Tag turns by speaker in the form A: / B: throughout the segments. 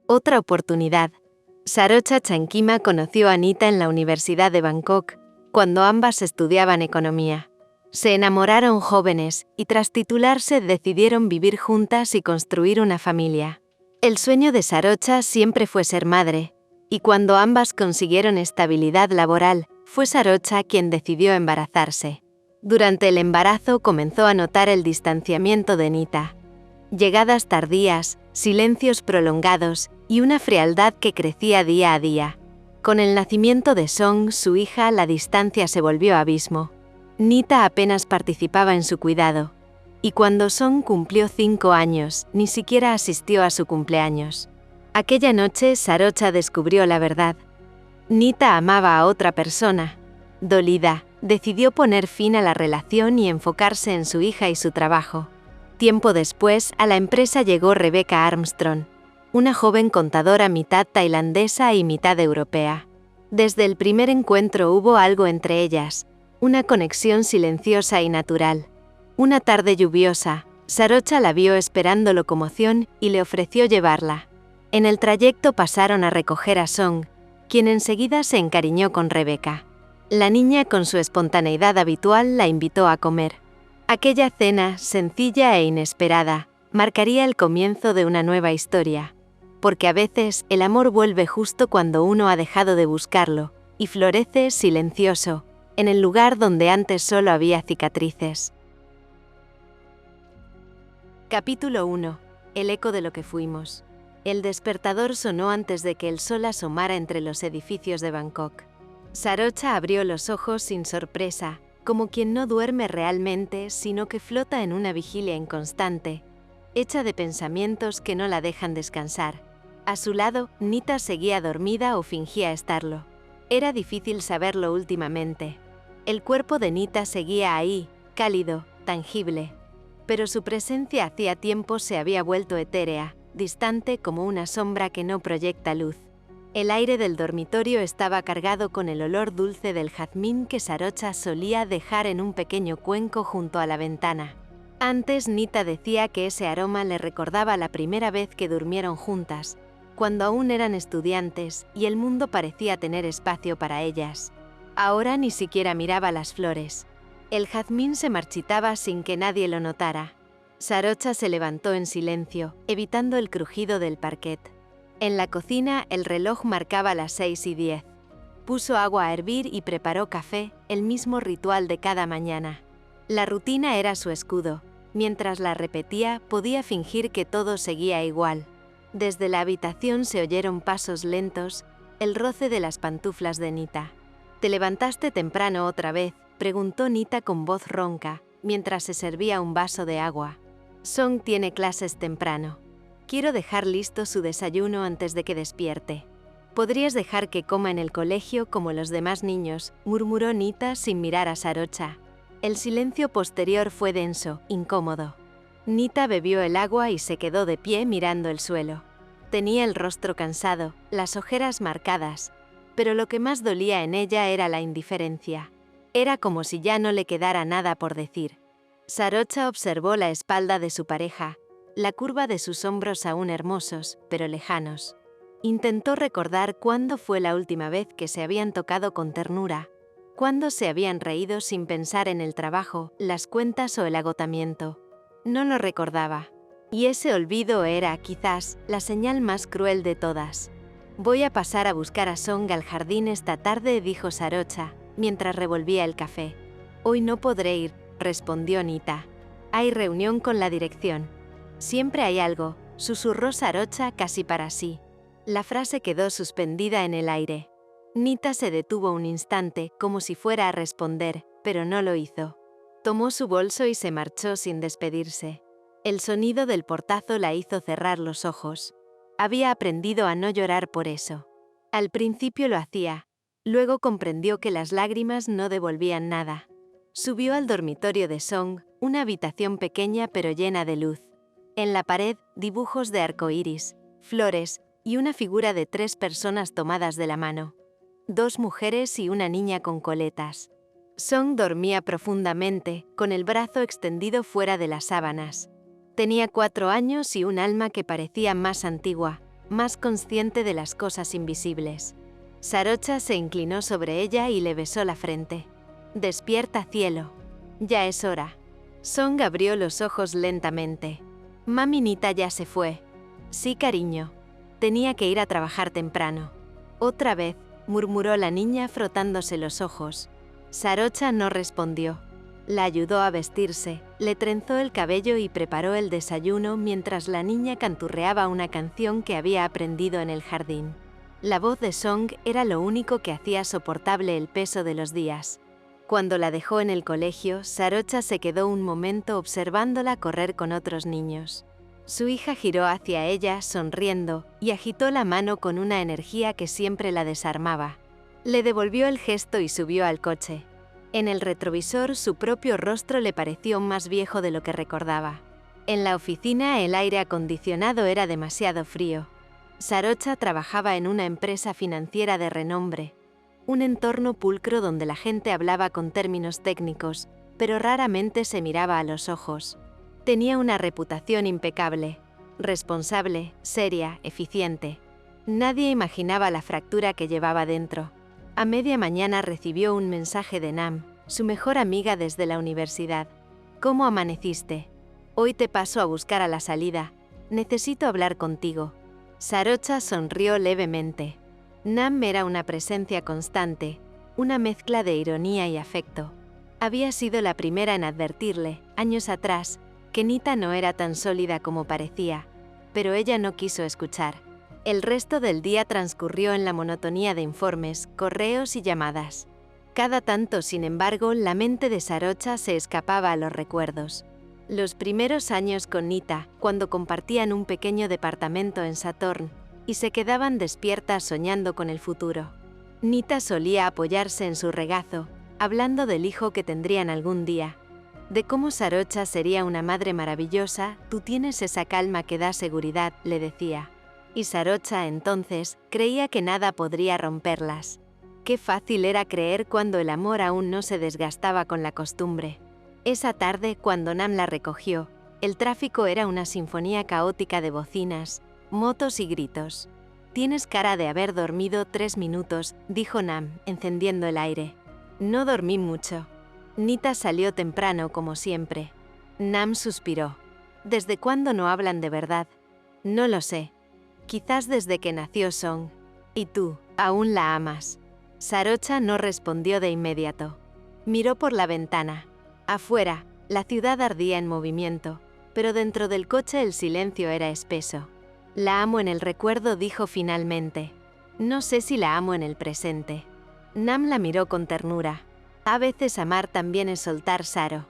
A: Otra oportunidad. Sarocha Chankima conoció a Nita en la Universidad de Bangkok, cuando ambas estudiaban economía. Se enamoraron jóvenes y tras titularse decidieron vivir juntas y construir una familia. El sueño de Sarocha siempre fue ser madre, y cuando ambas consiguieron estabilidad laboral, fue Sarocha quien decidió embarazarse. Durante el embarazo comenzó a notar el distanciamiento de Nita. Llegadas tardías, silencios prolongados y una frialdad que crecía día a día. Con el nacimiento de Song, su hija, la distancia se volvió abismo. Nita apenas participaba en su cuidado. Y cuando Song cumplió 5 años, ni siquiera asistió a su cumpleaños. Aquella noche, Sarocha descubrió la verdad. Nita amaba a otra persona. Dolida, decidió poner fin a la relación y enfocarse en su hija y su trabajo. Tiempo después, a la empresa llegó Rebecca Armstrong, una joven contadora mitad tailandesa y mitad europea. Desde el primer encuentro hubo algo entre ellas, una conexión silenciosa y natural. Una tarde lluviosa, Sarocha la vio esperando locomoción y le ofreció llevarla. En el trayecto pasaron a recoger a Song, quien enseguida se encariñó con Rebecca. La niña, con su espontaneidad habitual, la invitó a comer. Aquella cena, sencilla e inesperada, marcaría el comienzo de una nueva historia. Porque a veces el amor vuelve justo cuando uno ha dejado de buscarlo, y florece silencioso, en el lugar donde antes solo había cicatrices. Capítulo 1. El eco de lo que fuimos. El despertador sonó antes de que el sol asomara entre los edificios de Bangkok. Sarocha abrió los ojos sin sorpresa, como quien no duerme realmente, sino que flota en una vigilia inconstante, hecha de pensamientos que no la dejan descansar. A su lado, Nita seguía dormida o fingía estarlo. Era difícil saberlo últimamente. El cuerpo de Nita seguía ahí, cálido, tangible. Pero su presencia hacía tiempo se había vuelto etérea, distante como una sombra que no proyecta luz. El aire del dormitorio estaba cargado con el olor dulce del jazmín que Sarocha solía dejar en un pequeño cuenco junto a la ventana. Antes Nita decía que ese aroma le recordaba la primera vez que durmieron juntas, cuando aún eran estudiantes y el mundo parecía tener espacio para ellas. Ahora ni siquiera miraba las flores. El jazmín se marchitaba sin que nadie lo notara. Sarocha se levantó en silencio, evitando el crujido del parquet. En la cocina el reloj marcaba las 6:10. Puso agua a hervir y preparó café, el mismo ritual de cada mañana. La rutina era su escudo. Mientras la repetía, podía fingir que todo seguía igual. Desde la habitación se oyeron pasos lentos, el roce de las pantuflas de Nita. ¿Te levantaste temprano otra vez?, preguntó Nita con voz ronca, mientras se servía un vaso de agua. Song tiene clases temprano. Quiero dejar listo su desayuno antes de que despierte. ¿Podrías dejar que coma en el colegio como los demás niños?, murmuró Nita sin mirar a Sarocha. El silencio posterior fue denso, incómodo. Nita bebió el agua y se quedó de pie mirando el suelo. Tenía el rostro cansado, las ojeras marcadas, pero lo que más dolía en ella era la indiferencia. Era como si ya no le quedara nada por decir. Sarocha observó la espalda de su pareja, la curva de sus hombros aún hermosos, pero lejanos. Intentó recordar cuándo fue la última vez que se habían tocado con ternura, cuándo se habían reído sin pensar en el trabajo, las cuentas o el agotamiento. No lo recordaba. Y ese olvido era, quizás, la señal más cruel de todas. Voy a pasar a buscar a Song al jardín esta tarde, dijo Sarocha, mientras revolvía el café. Hoy no podré ir, respondió Nita. Hay reunión con la dirección. Siempre hay algo, susurró Sarocha casi para sí. La frase quedó suspendida en el aire. Nita se detuvo un instante, como si fuera a responder, pero no lo hizo. Tomó su bolso y se marchó sin despedirse. El sonido del portazo la hizo cerrar los ojos. Había aprendido a no llorar por eso. Al principio lo hacía, luego comprendió que las lágrimas no devolvían nada. Subió al dormitorio de Song, una habitación pequeña pero llena de luz. En la pared, dibujos de arcoíris, flores y una figura de 3 personas tomadas de la mano. 2 mujeres y una niña con coletas. Song dormía profundamente, con el brazo extendido fuera de las sábanas. Tenía 4 años y un alma que parecía más antigua, más consciente de las cosas invisibles. Sarocha se inclinó sobre ella y le besó la frente. «Despierta, cielo. Ya es hora». Song abrió los ojos lentamente. «Mami Nita ya se fue». «Sí, cariño. Tenía que ir a trabajar temprano». «Otra vez», murmuró la niña frotándose los ojos. Sarocha no respondió. La ayudó a vestirse, le trenzó el cabello y preparó el desayuno mientras la niña canturreaba una canción que había aprendido en el jardín. La voz de Song era lo único que hacía soportable el peso de los días. Cuando la dejó en el colegio, Sarocha se quedó un momento observándola correr con otros niños. Su hija giró hacia ella, sonriendo, y agitó la mano con una energía que siempre la desarmaba. Le devolvió el gesto y subió al coche. En el retrovisor, su propio rostro le pareció más viejo de lo que recordaba. En la oficina, el aire acondicionado era demasiado frío. Sarocha trabajaba en una empresa financiera de renombre, un entorno pulcro donde la gente hablaba con términos técnicos, pero raramente se miraba a los ojos. Tenía una reputación impecable, responsable, seria, eficiente. Nadie imaginaba la fractura que llevaba dentro. A media mañana recibió un mensaje de Nam, su mejor amiga desde la universidad. «¿Cómo amaneciste? Hoy te paso a buscar a la salida. Necesito hablar contigo». Sarocha sonrió levemente. Nam era una presencia constante, una mezcla de ironía y afecto. Había sido la primera en advertirle, años atrás, que Nita no era tan sólida como parecía, pero ella no quiso escuchar. El resto del día transcurrió en la monotonía de informes, correos y llamadas. Cada tanto, sin embargo, la mente de Sarocha se escapaba a los recuerdos. Los primeros años con Nita, cuando compartían un pequeño departamento en Saturn, y se quedaban despiertas soñando con el futuro. Nita solía apoyarse en su regazo, hablando del hijo que tendrían algún día. De cómo Sarocha sería una madre maravillosa, «Tú tienes esa calma que da seguridad», le decía. Y Sarocha, entonces, creía que nada podría romperlas. Qué fácil era creer cuando el amor aún no se desgastaba con la costumbre. Esa tarde, cuando Nam la recogió, el tráfico era una sinfonía caótica de bocinas, motos y gritos. «Tienes cara de haber dormido 3 minutos», dijo Nam, encendiendo el aire. «No dormí mucho». Nita salió temprano, como siempre. Nam suspiró. «¿Desde cuándo no hablan de verdad?» «No lo sé. Quizás desde que nació Song. ¿Y tú, aún la amas?» Sarocha no respondió de inmediato. Miró por la ventana. Afuera, la ciudad ardía en movimiento, pero dentro del coche el silencio era espeso. «La amo en el recuerdo», dijo finalmente. «No sé si la amo en el presente». Nam la miró con ternura. «A veces amar también es soltar, Saro.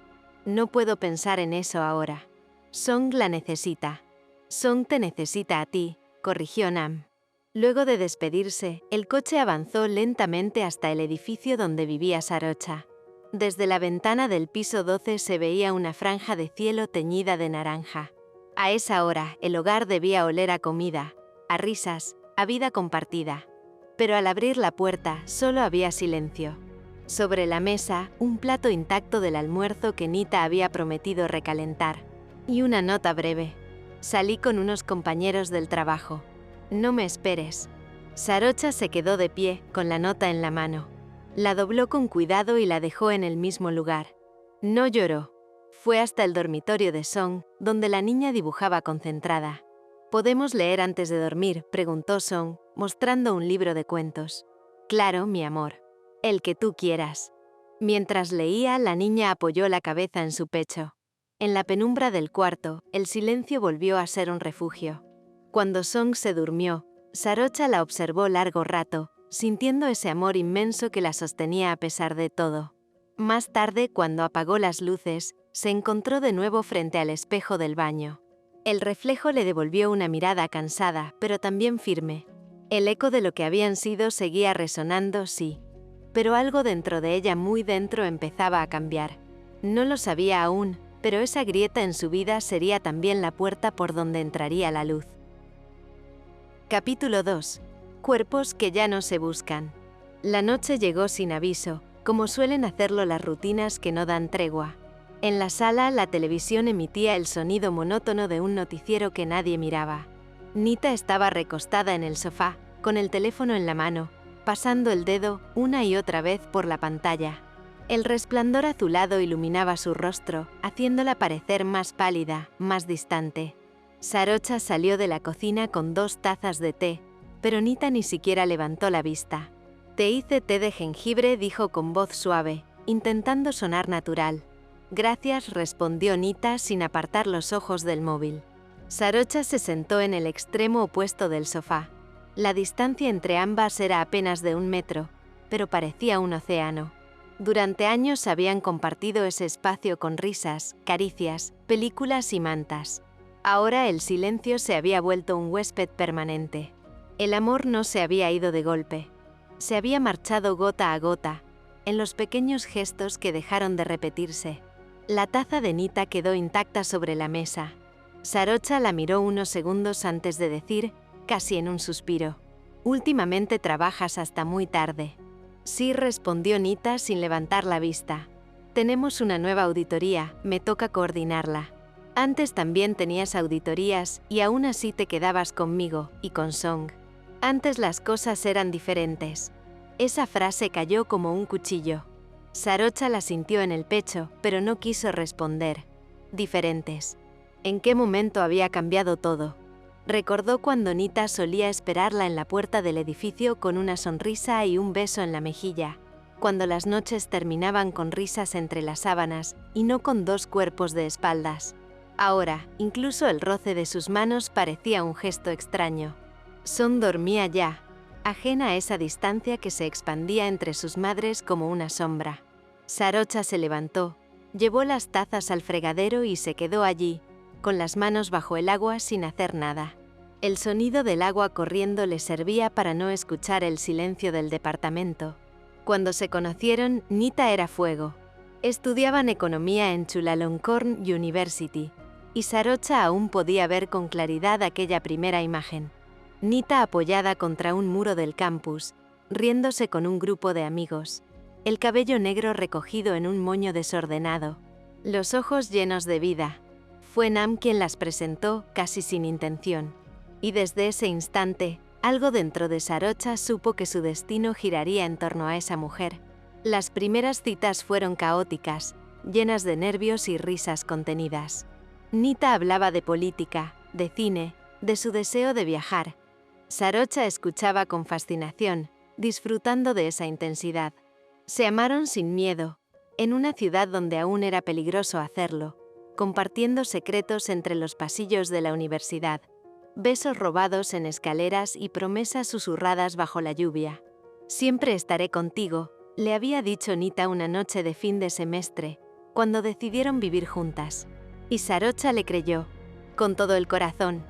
A: No puedo pensar en eso ahora. Song la necesita». «Song te necesita a ti», corrigió Nam. Luego de despedirse, el coche avanzó lentamente hasta el edificio donde vivía Sarocha. Desde la ventana del piso 12 se veía una franja de cielo teñida de naranja. A esa hora, el hogar debía oler a comida, a risas, a vida compartida. Pero al abrir la puerta, solo había silencio. Sobre la mesa, un plato intacto del almuerzo que Nita había prometido recalentar. Y una nota breve. «Salí con unos compañeros del trabajo. No me esperes». Sarocha se quedó de pie, con la nota en la mano. La dobló con cuidado y la dejó en el mismo lugar. No lloró. Fue hasta el dormitorio de Song, donde la niña dibujaba concentrada. «¿Podemos leer antes de dormir?», preguntó Song, mostrando un libro de cuentos. «Claro, mi amor. El que tú quieras». Mientras leía, la niña apoyó la cabeza en su pecho. En la penumbra del cuarto, el silencio volvió a ser un refugio. Cuando Song se durmió, Sarocha la observó largo rato, sintiendo ese amor inmenso que la sostenía a pesar de todo. Más tarde, cuando apagó las luces, se encontró de nuevo frente al espejo del baño. El reflejo le devolvió una mirada cansada, pero también firme. El eco de lo que habían sido seguía resonando, sí. Pero algo dentro de ella, muy dentro, empezaba a cambiar. No lo sabía aún, pero esa grieta en su vida sería también la puerta por donde entraría la luz. Capítulo 2. Cuerpos que ya no se buscan. La noche llegó sin aviso, como suelen hacerlo las rutinas que no dan tregua. En la sala, la televisión emitía el sonido monótono de un noticiero que nadie miraba. Nita estaba recostada en el sofá, con el teléfono en la mano, pasando el dedo una y otra vez por la pantalla. El resplandor azulado iluminaba su rostro, haciéndola parecer más pálida, más distante. Sarocha salió de la cocina con 2 tazas de té, pero Nita ni siquiera levantó la vista. «Te hice té de jengibre», dijo con voz suave, intentando sonar natural. «Gracias», respondió Nita sin apartar los ojos del móvil. Sarocha se sentó en el extremo opuesto del sofá. La distancia entre ambas era apenas de 1 metro, pero parecía un océano. Durante años habían compartido ese espacio con risas, caricias, películas y mantas. Ahora el silencio se había vuelto un huésped permanente. El amor no se había ido de golpe. Se había marchado gota a gota, en los pequeños gestos que dejaron de repetirse. La taza de Nita quedó intacta sobre la mesa. Sarocha la miró unos segundos antes de decir, casi en un suspiro: «Últimamente trabajas hasta muy tarde». «Sí», respondió Nita sin levantar la vista. «Tenemos una nueva auditoría, me toca coordinarla. Antes también tenías auditorías y aún así te quedabas conmigo y con Song. Antes las cosas eran diferentes». Esa frase cayó como un cuchillo. Sarocha la sintió en el pecho, pero no quiso responder. Diferentes. ¿En qué momento había cambiado todo? Recordó cuando Nita solía esperarla en la puerta del edificio con una sonrisa y un beso en la mejilla, cuando las noches terminaban con risas entre las sábanas y no con 2 cuerpos de espaldas. Ahora, incluso el roce de sus manos parecía un gesto extraño. Song dormía ya, ajena a esa distancia que se expandía entre sus madres como una sombra. Sarocha se levantó, llevó las tazas al fregadero y se quedó allí, con las manos bajo el agua sin hacer nada. El sonido del agua corriendo le servía para no escuchar el silencio del departamento. Cuando se conocieron, Nita era fuego. Estudiaban economía en Chulalongkorn University, y Sarocha aún podía ver con claridad aquella primera imagen. Nita apoyada contra un muro del campus, riéndose con un grupo de amigos, el cabello negro recogido en un moño desordenado, los ojos llenos de vida. Fue Nam quien las presentó casi sin intención, y desde ese instante, algo dentro de Sarocha supo que su destino giraría en torno a esa mujer. Las primeras citas fueron caóticas, llenas de nervios y risas contenidas. Nita hablaba de política, de cine, de su deseo de viajar. Sarocha escuchaba con fascinación, disfrutando de esa intensidad. Se amaron sin miedo, en una ciudad donde aún era peligroso hacerlo, compartiendo secretos entre los pasillos de la universidad, besos robados en escaleras y promesas susurradas bajo la lluvia. «Siempre estaré contigo», le había dicho Nita una noche de fin de semestre, cuando decidieron vivir juntas. Y Sarocha le creyó, con todo el corazón.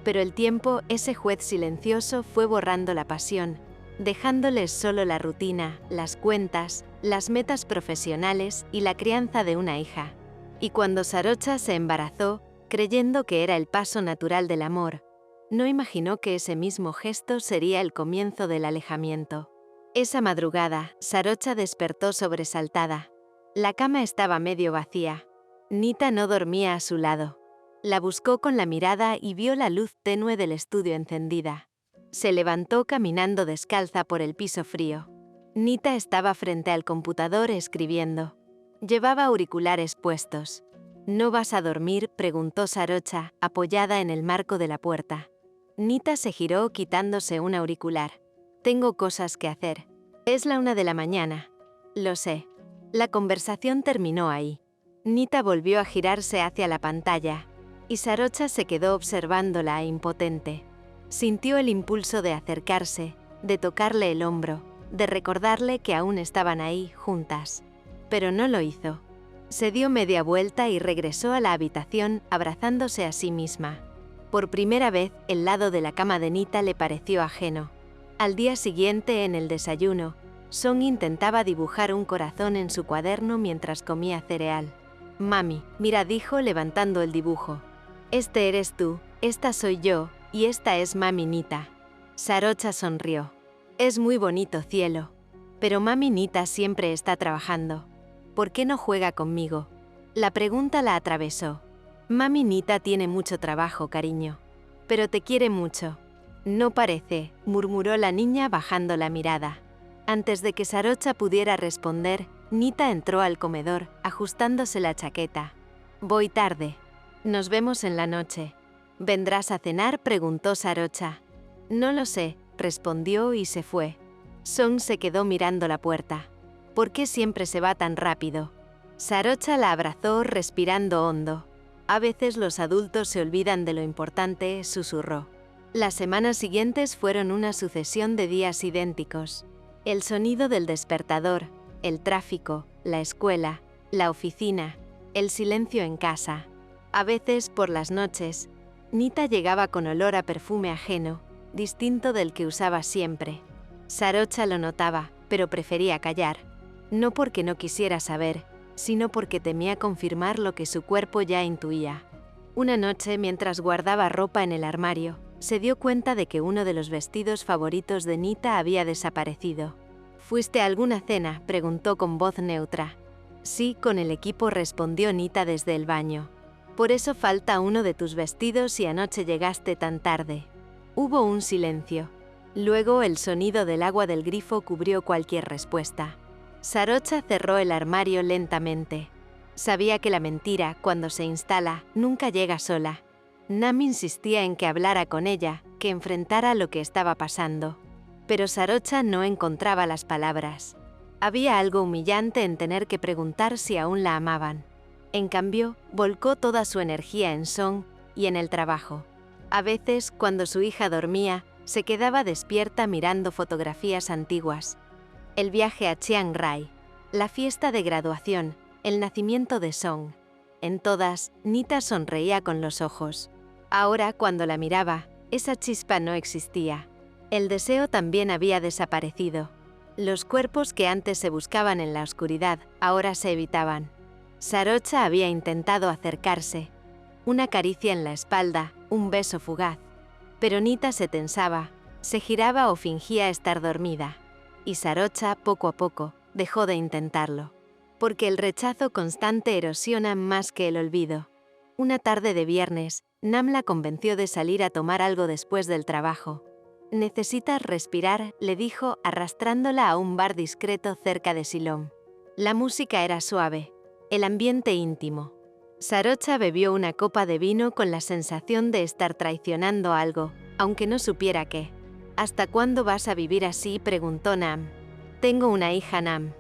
A: Pero el tiempo, ese juez silencioso, fue borrando la pasión, dejándoles solo la rutina, las cuentas, las metas profesionales y la crianza de una hija. Y cuando Sarocha se embarazó, creyendo que era el paso natural del amor, no imaginó que ese mismo gesto sería el comienzo del alejamiento. Esa madrugada, Sarocha despertó sobresaltada. La cama estaba medio vacía. Nita no dormía a su lado. La buscó con la mirada y vio la luz tenue del estudio encendida. Se levantó caminando descalza por el piso frío. Nita estaba frente al computador escribiendo. Llevaba auriculares puestos. «¿No vas a dormir?», preguntó Sarocha, apoyada en el marco de la puerta. Nita se giró quitándose un auricular. «Tengo cosas que hacer. Es la 1 de la mañana». «Lo sé». La conversación terminó ahí. Nita volvió a girarse hacia la pantalla, y Sarocha se quedó observándola impotente. Sintió el impulso de acercarse, de tocarle el hombro, de recordarle que aún estaban ahí, juntas. Pero no lo hizo. Se dio media vuelta y regresó a la habitación abrazándose a sí misma. Por primera vez, el lado de la cama de Nita le pareció ajeno. Al día siguiente, en el desayuno, Song intentaba dibujar un corazón en su cuaderno mientras comía cereal. «Mami, mira», dijo levantando el dibujo. «Este eres tú, esta soy yo, y esta es Mami Nita». Sarocha sonrió. «Es muy bonito, cielo. Pero Mami Nita siempre está trabajando. ¿Por qué no juega conmigo?». La pregunta la atravesó. «Mami Nita tiene mucho trabajo, cariño». Pero te quiere mucho. No parece, murmuró la niña bajando la mirada. Antes de que Sarocha pudiera responder, Nita entró al comedor, ajustándose la chaqueta. Voy tarde. Nos vemos en la noche. ¿Vendrás a cenar?, preguntó Sarocha. No lo sé, respondió y se fue. Song se quedó mirando la puerta. ¿Por qué siempre se va tan rápido? Sarocha la abrazó respirando hondo. A veces los adultos se olvidan de lo importante, susurró. Las semanas siguientes fueron una sucesión de días idénticos. El sonido del despertador, el tráfico, la escuela, la oficina, el silencio en casa. A veces, por las noches, Nita llegaba con olor a perfume ajeno, distinto del que usaba siempre. Sarocha lo notaba, pero prefería callar. No porque no quisiera saber, sino porque temía confirmar lo que su cuerpo ya intuía. Una noche, mientras guardaba ropa en el armario, se dio cuenta de que uno de los vestidos favoritos de Nita había desaparecido. ¿Fuiste a alguna cena?, preguntó con voz neutra. Sí, con el equipo, respondió Nita desde el baño. Por eso falta uno de tus vestidos y anoche llegaste tan tarde. Hubo un silencio. Luego el sonido del agua del grifo cubrió cualquier respuesta. Sarocha cerró el armario lentamente. Sabía que la mentira, cuando se instala, nunca llega sola. Nam insistía en que hablara con ella, que enfrentara lo que estaba pasando. Pero Sarocha no encontraba las palabras. Había algo humillante en tener que preguntar si aún la amaban. En cambio, volcó toda su energía en Song y en el trabajo. A veces, cuando su hija dormía, se quedaba despierta mirando fotografías antiguas. El viaje a Chiang Rai, la fiesta de graduación, el nacimiento de Song. En todas, Nita sonreía con los ojos. Ahora, cuando la miraba, esa chispa no existía. El deseo también había desaparecido. Los cuerpos que antes se buscaban en la oscuridad, ahora se evitaban. Sarocha había intentado acercarse. Una caricia en la espalda, un beso fugaz. Pero Nita se tensaba, se giraba o fingía estar dormida. Y Sarocha, poco a poco, dejó de intentarlo. Porque el rechazo constante erosiona más que el olvido. Una tarde de viernes, Nam la convenció de salir a tomar algo después del trabajo. «Necesitas respirar», le dijo, arrastrándola a un bar discreto cerca de Silom. La música era suave, el ambiente íntimo. Sarocha bebió una copa de vino con la sensación de estar traicionando algo, aunque no supiera qué. «¿Hasta cuándo vas a vivir así?», preguntó Nam. «Tengo una hija, Nam.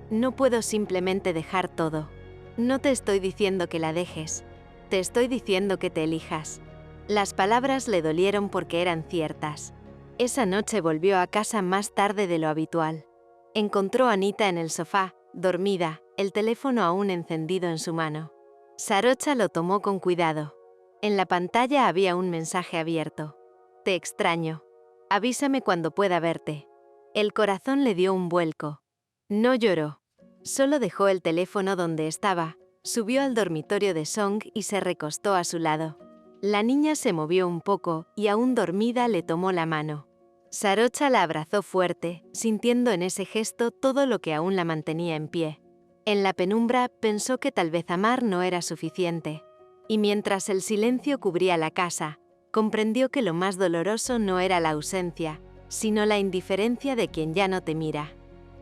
A: No puedo simplemente dejar todo. No te estoy diciendo que la dejes. Te estoy diciendo que te elijas». Las palabras le dolieron porque eran ciertas. Esa noche volvió a casa más tarde de lo habitual. Encontró a Nita en el sofá, dormida, el teléfono aún encendido en su mano. Sarocha lo tomó con cuidado. En la pantalla había un mensaje abierto. «Te extraño. Avísame cuando pueda verte». El corazón le dio un vuelco. No lloró. Solo dejó el teléfono donde estaba, subió al dormitorio de Song y se recostó a su lado. La niña se movió un poco y aún dormida le tomó la mano. Sarocha la abrazó fuerte, sintiendo en ese gesto todo lo que aún la mantenía en pie. En la penumbra pensó que tal vez amar no era suficiente. Y mientras el silencio cubría la casa, comprendió que lo más doloroso no era la ausencia, sino la indiferencia de quien ya no te mira.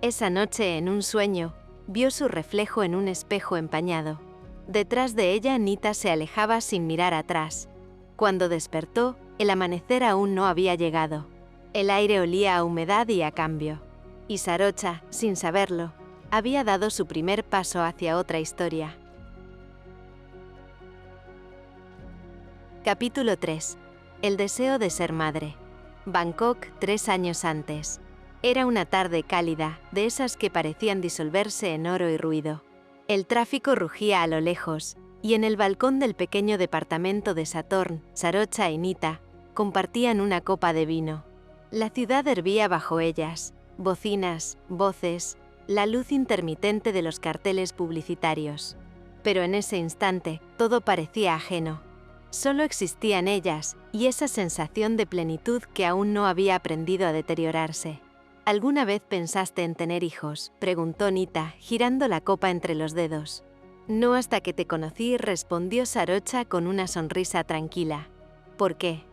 A: Esa noche, en un sueño, vio su reflejo en un espejo empañado. Detrás de ella, Nita se alejaba sin mirar atrás. Cuando despertó, el amanecer aún no había llegado. El aire olía a humedad y a cambio. Y Sarocha, sin saberlo, había dado su primer paso hacia otra historia. Capítulo 3. El deseo de ser madre. Bangkok, 3 años antes. Era una tarde cálida, de esas que parecían disolverse en oro y ruido. El tráfico rugía a lo lejos, y en el balcón del pequeño departamento de Satorn, Sarocha y Nita compartían una copa de vino. La ciudad hervía bajo ellas, bocinas, voces, la luz intermitente de los carteles publicitarios. Pero en ese instante, todo parecía ajeno. Solo existían ellas y esa sensación de plenitud que aún no había aprendido a deteriorarse. ¿Alguna vez pensaste en tener hijos?, preguntó Nita, girando la copa entre los dedos. No hasta que te conocí, respondió Sarocha con una sonrisa tranquila. ¿Por qué?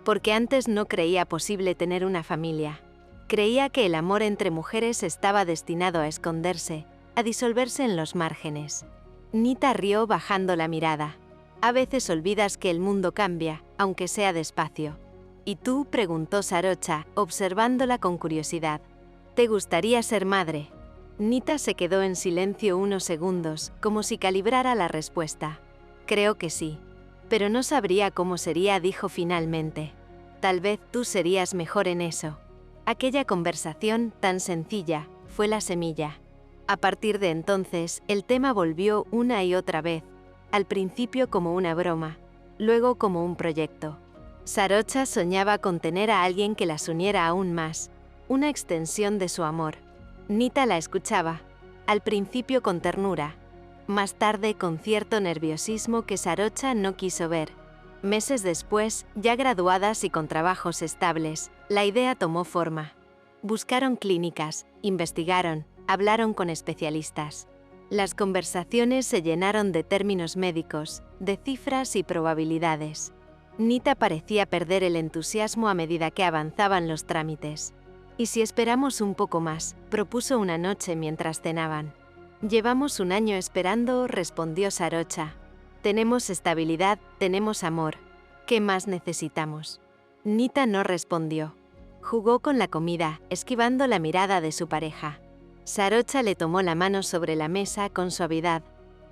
A: porque antes no creía posible tener una familia. Creía que el amor entre mujeres estaba destinado a esconderse, a disolverse en los márgenes. Nita rió bajando la mirada. A veces olvidas que el mundo cambia, aunque sea despacio. ¿Y tú?, preguntó Sarocha, observándola con curiosidad. ¿Te gustaría ser madre? Nita se quedó en silencio unos segundos, como si calibrara la respuesta. Creo que sí. Pero no sabría cómo sería, dijo finalmente. Tal vez tú serías mejor en eso. Aquella conversación, tan sencilla, fue la semilla. A partir de entonces, el tema volvió una y otra vez, al principio como una broma, luego como un proyecto. Sarocha soñaba con tener a alguien que las uniera aún más, una extensión de su amor. Nita la escuchaba, al principio con ternura, más tarde con cierto nerviosismo que Sarocha no quiso ver. Meses después, ya graduadas y con trabajos estables, la idea tomó forma. Buscaron clínicas, investigaron, hablaron con especialistas. Las conversaciones se llenaron de términos médicos, de cifras y probabilidades. Nita parecía perder el entusiasmo a medida que avanzaban los trámites. «¿Y si esperamos un poco más?», propuso una noche mientras cenaban. «Llevamos un año esperando», respondió Sarocha. «Tenemos estabilidad, tenemos amor. ¿Qué más necesitamos?». Nita no respondió. Jugó con la comida, esquivando la mirada de su pareja. Sarocha le tomó la mano sobre la mesa con suavidad.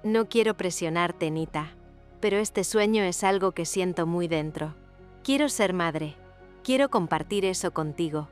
A: «No quiero presionarte, Nita, pero este sueño es algo que siento muy dentro. Quiero ser madre. Quiero compartir eso contigo».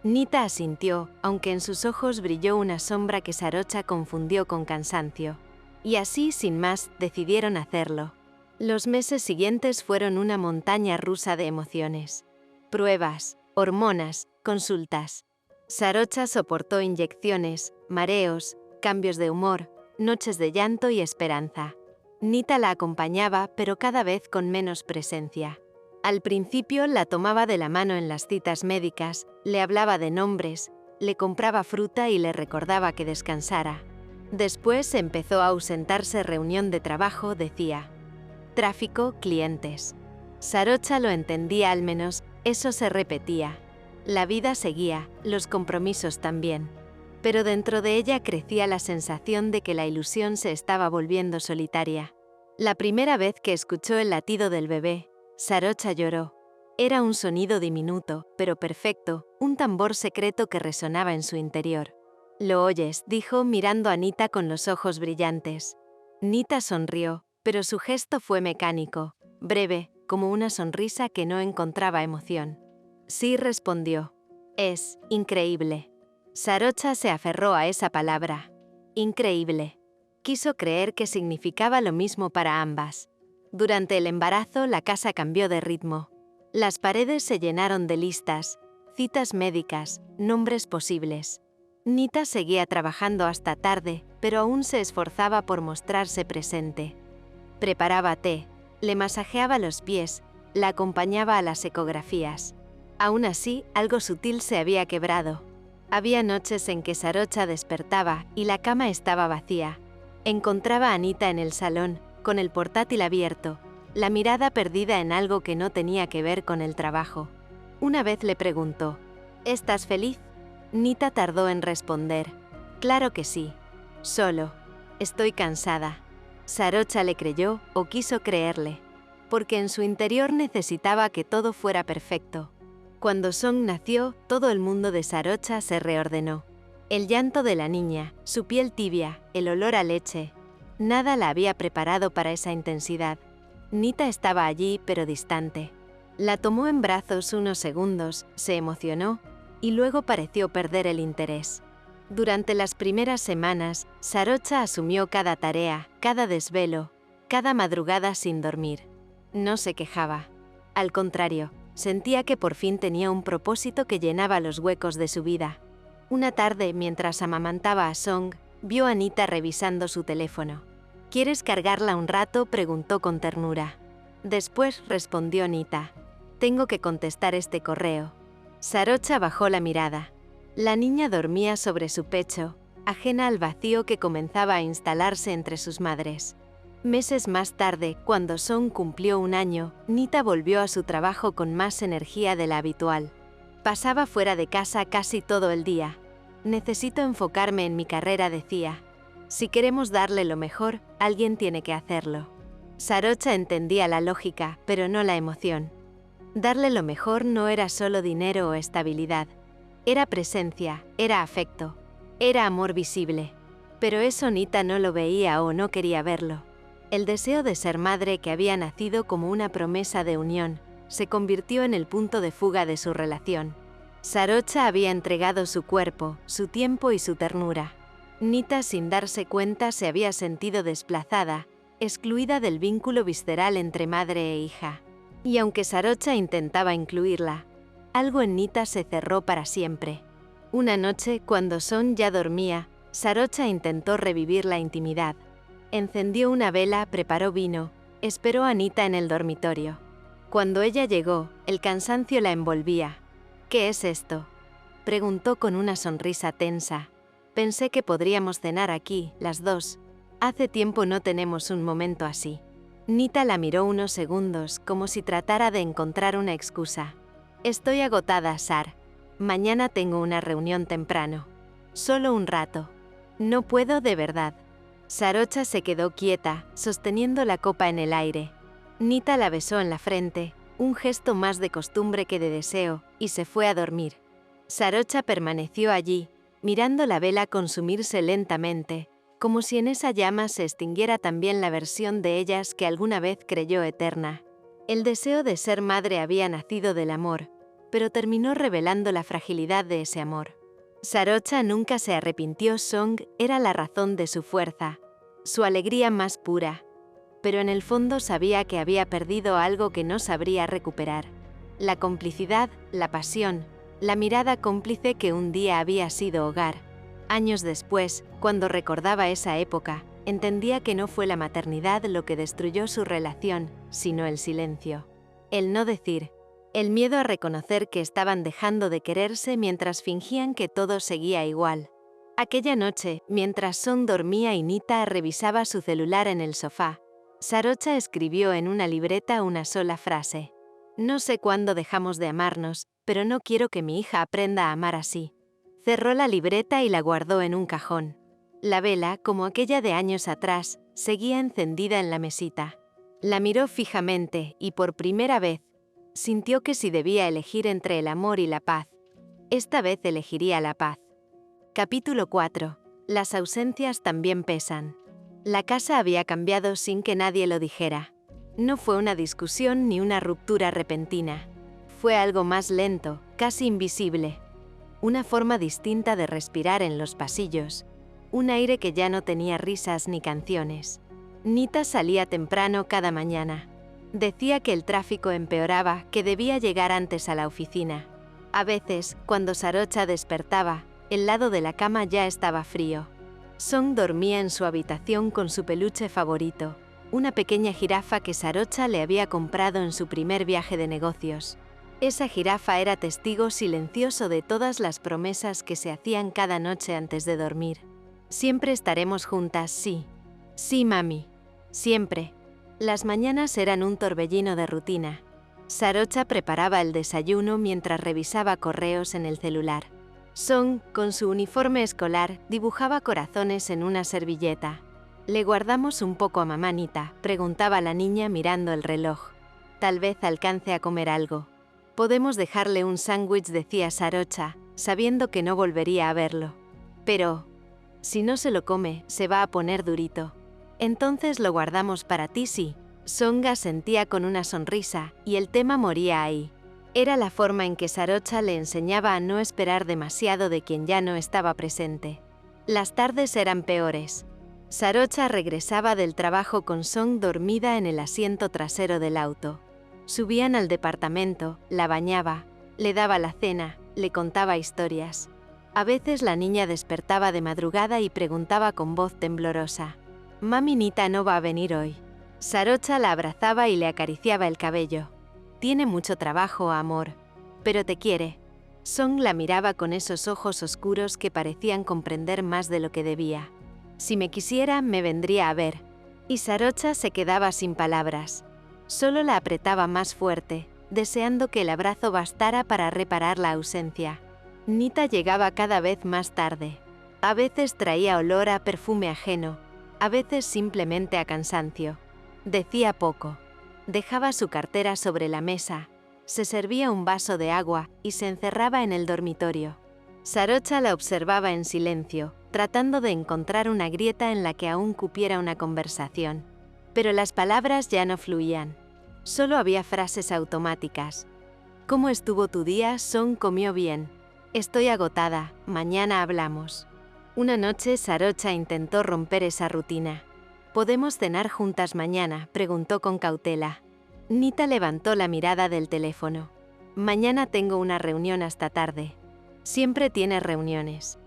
A: Nita asintió, aunque en sus ojos brilló una sombra que Sarocha confundió con cansancio. Y así, sin más, decidieron hacerlo. Los meses siguientes fueron una montaña rusa de emociones. Pruebas, hormonas, consultas. Sarocha soportó inyecciones, mareos, cambios de humor, noches de llanto y esperanza. Nita la acompañaba, pero cada vez con menos presencia. Al principio la tomaba de la mano en las citas médicas, le hablaba de nombres, le compraba fruta y le recordaba que descansara. Después empezó a ausentarse reunión de trabajo, decía. Tráfico, clientes. Sarocha lo entendía al menos, eso se repetía. La vida seguía, los compromisos también. Pero dentro de ella crecía la sensación de que la ilusión se estaba volviendo solitaria. La primera vez que escuchó el latido del bebé, Sarocha lloró. Era un sonido diminuto, pero perfecto, un tambor secreto que resonaba en su interior. «¿Lo oyes?», dijo mirando a Nita con los ojos brillantes. Nita sonrió, pero su gesto fue mecánico, breve, como una sonrisa que no encontraba emoción. «Sí», respondió. «Es increíble». Sarocha se aferró a esa palabra. Increíble. Quiso creer que significaba lo mismo para ambas. Durante el embarazo la casa cambió de ritmo. Las paredes se llenaron de listas, citas médicas, nombres posibles. Nita seguía trabajando hasta tarde, pero aún se esforzaba por mostrarse presente. Preparaba té, le masajeaba los pies, la acompañaba a las ecografías. Aún así, algo sutil se había quebrado. Había noches en que Sarocha despertaba y la cama estaba vacía. Encontraba a Nita en el salón, con el portátil abierto, la mirada perdida en algo que no tenía que ver con el trabajo. Una vez le preguntó, ¿estás feliz? Nita tardó en responder. Claro que sí. Solo. Estoy cansada. Sarocha le creyó, o quiso creerle, porque en su interior necesitaba que todo fuera perfecto. Cuando Song nació, todo el mundo de Sarocha se reordenó. El llanto de la niña, su piel tibia, el olor a leche. Nada la había preparado para esa intensidad. Nita estaba allí, pero distante. La tomó en brazos unos segundos, se emocionó, y luego pareció perder el interés. Durante las primeras semanas, Sarocha asumió cada tarea, cada desvelo, cada madrugada sin dormir. No se quejaba. Al contrario, sentía que por fin tenía un propósito que llenaba los huecos de su vida. Una tarde, mientras amamantaba a Song, vio a Nita revisando su teléfono. ¿Quieres cargarla un rato?, preguntó con ternura. Después respondió Nita. Tengo que contestar este correo. Sarocha bajó la mirada. La niña dormía sobre su pecho, ajena al vacío que comenzaba a instalarse entre sus madres. Meses más tarde, cuando Song cumplió 1 año, Nita volvió a su trabajo con más energía de la habitual. Pasaba fuera de casa casi todo el día. Necesito enfocarme en mi carrera, decía. Si queremos darle lo mejor, alguien tiene que hacerlo. Sarocha entendía la lógica, pero no la emoción. Darle lo mejor no era solo dinero o estabilidad. Era presencia, era afecto, era amor visible. Pero eso Nita no lo veía o no quería verlo. El deseo de ser madre, que había nacido como una promesa de unión, se convirtió en el punto de fuga de su relación. Sarocha había entregado su cuerpo, su tiempo y su ternura. Nita, sin darse cuenta, se había sentido desplazada, excluida del vínculo visceral entre madre e hija. Y aunque Sarocha intentaba incluirla, algo en Nita se cerró para siempre. Una noche, cuando Song ya dormía, Sarocha intentó revivir la intimidad. Encendió una vela, preparó vino, esperó a Nita en el dormitorio. Cuando ella llegó, el cansancio la envolvía. ¿Qué es esto?, preguntó con una sonrisa tensa. Pensé que podríamos cenar aquí, las dos. Hace tiempo no tenemos un momento así. Nita la miró unos segundos, como si tratara de encontrar una excusa. Estoy agotada, Sar. Mañana tengo una reunión temprano. Solo un rato. No puedo, de verdad. Sarocha se quedó quieta, sosteniendo la copa en el aire. Nita la besó en la frente, un gesto más de costumbre que de deseo, y se fue a dormir. Sarocha permaneció allí, mirando la vela consumirse lentamente, como si en esa llama se extinguiera también la versión de ellas que alguna vez creyó eterna. El deseo de ser madre había nacido del amor, pero terminó revelando la fragilidad de ese amor. Sarocha nunca se arrepintió. Song era la razón de su fuerza, su alegría más pura, pero en el fondo sabía que había perdido algo que no sabría recuperar. La complicidad, la pasión, la mirada cómplice que un día había sido hogar. Años después, cuando recordaba esa época, entendía que no fue la maternidad lo que destruyó su relación, sino el silencio. El no decir. El miedo a reconocer que estaban dejando de quererse mientras fingían que todo seguía igual. Aquella noche, mientras Song dormía y Nita revisaba su celular en el sofá, Sarocha escribió en una libreta una sola frase. No sé cuándo dejamos de amarnos, pero no quiero que mi hija aprenda a amar así. Cerró la libreta y la guardó en un cajón. La vela, como aquella de años atrás, seguía encendida en la mesita. La miró fijamente y por primera vez, sintió que si debía elegir entre el amor y la paz, esta vez elegiría la paz. Capítulo 4. Las ausencias también pesan. La casa había cambiado sin que nadie lo dijera. No fue una discusión ni una ruptura repentina. Fue algo más lento, casi invisible. Una forma distinta de respirar en los pasillos. Un aire que ya no tenía risas ni canciones. Nita salía temprano cada mañana. Decía que el tráfico empeoraba, que debía llegar antes a la oficina. A veces, cuando Sarocha despertaba, el lado de la cama ya estaba frío. Song dormía en su habitación con su peluche favorito, una pequeña jirafa que Sarocha le había comprado en su primer viaje de negocios. Esa jirafa era testigo silencioso de todas las promesas que se hacían cada noche antes de dormir. Siempre estaremos juntas, sí. Sí, mami. Siempre. Las mañanas eran un torbellino de rutina. Sarocha preparaba el desayuno mientras revisaba correos en el celular. Song, con su uniforme escolar, dibujaba corazones en una servilleta. «¿Le guardamos un poco a mamá, Nita?», preguntaba la niña mirando el reloj. «Tal vez alcance a comer algo». «Podemos dejarle un sándwich», decía Sarocha, sabiendo que no volvería a verlo. «Pero, si no se lo come, se va a poner durito». «Entonces lo guardamos para ti, sí». Song asentía con una sonrisa, y el tema moría ahí. Era la forma en que Sarocha le enseñaba a no esperar demasiado de quien ya no estaba presente. Las tardes eran peores. Sarocha regresaba del trabajo con Song dormida en el asiento trasero del auto. Subían al departamento, la bañaba, le daba la cena, le contaba historias. A veces la niña despertaba de madrugada y preguntaba con voz temblorosa: «Mami, Nita no va a venir hoy». Sarocha la abrazaba y le acariciaba el cabello. «Tiene mucho trabajo, amor, pero te quiere». Song la miraba con esos ojos oscuros que parecían comprender más de lo que debía. «Si me quisiera, me vendría a ver. Y Sarocha se quedaba sin palabras. Solo la apretaba más fuerte, deseando que el abrazo bastara para reparar la ausencia. Nita llegaba cada vez más tarde. A veces traía olor a perfume ajeno, a veces simplemente a cansancio. Decía poco. Dejaba su cartera sobre la mesa, se servía un vaso de agua y se encerraba en el dormitorio. Sarocha la observaba en silencio, tratando de encontrar una grieta en la que aún cupiera una conversación. Pero las palabras ya no fluían. Solo había frases automáticas. ¿Cómo estuvo tu día? Song comió bien. Estoy agotada, mañana hablamos. Una noche Sarocha intentó romper esa rutina. ¿Podemos cenar juntas mañana?, preguntó con cautela. Nita levantó la mirada del teléfono. Mañana tengo una reunión hasta tarde. Siempre tienes reuniones.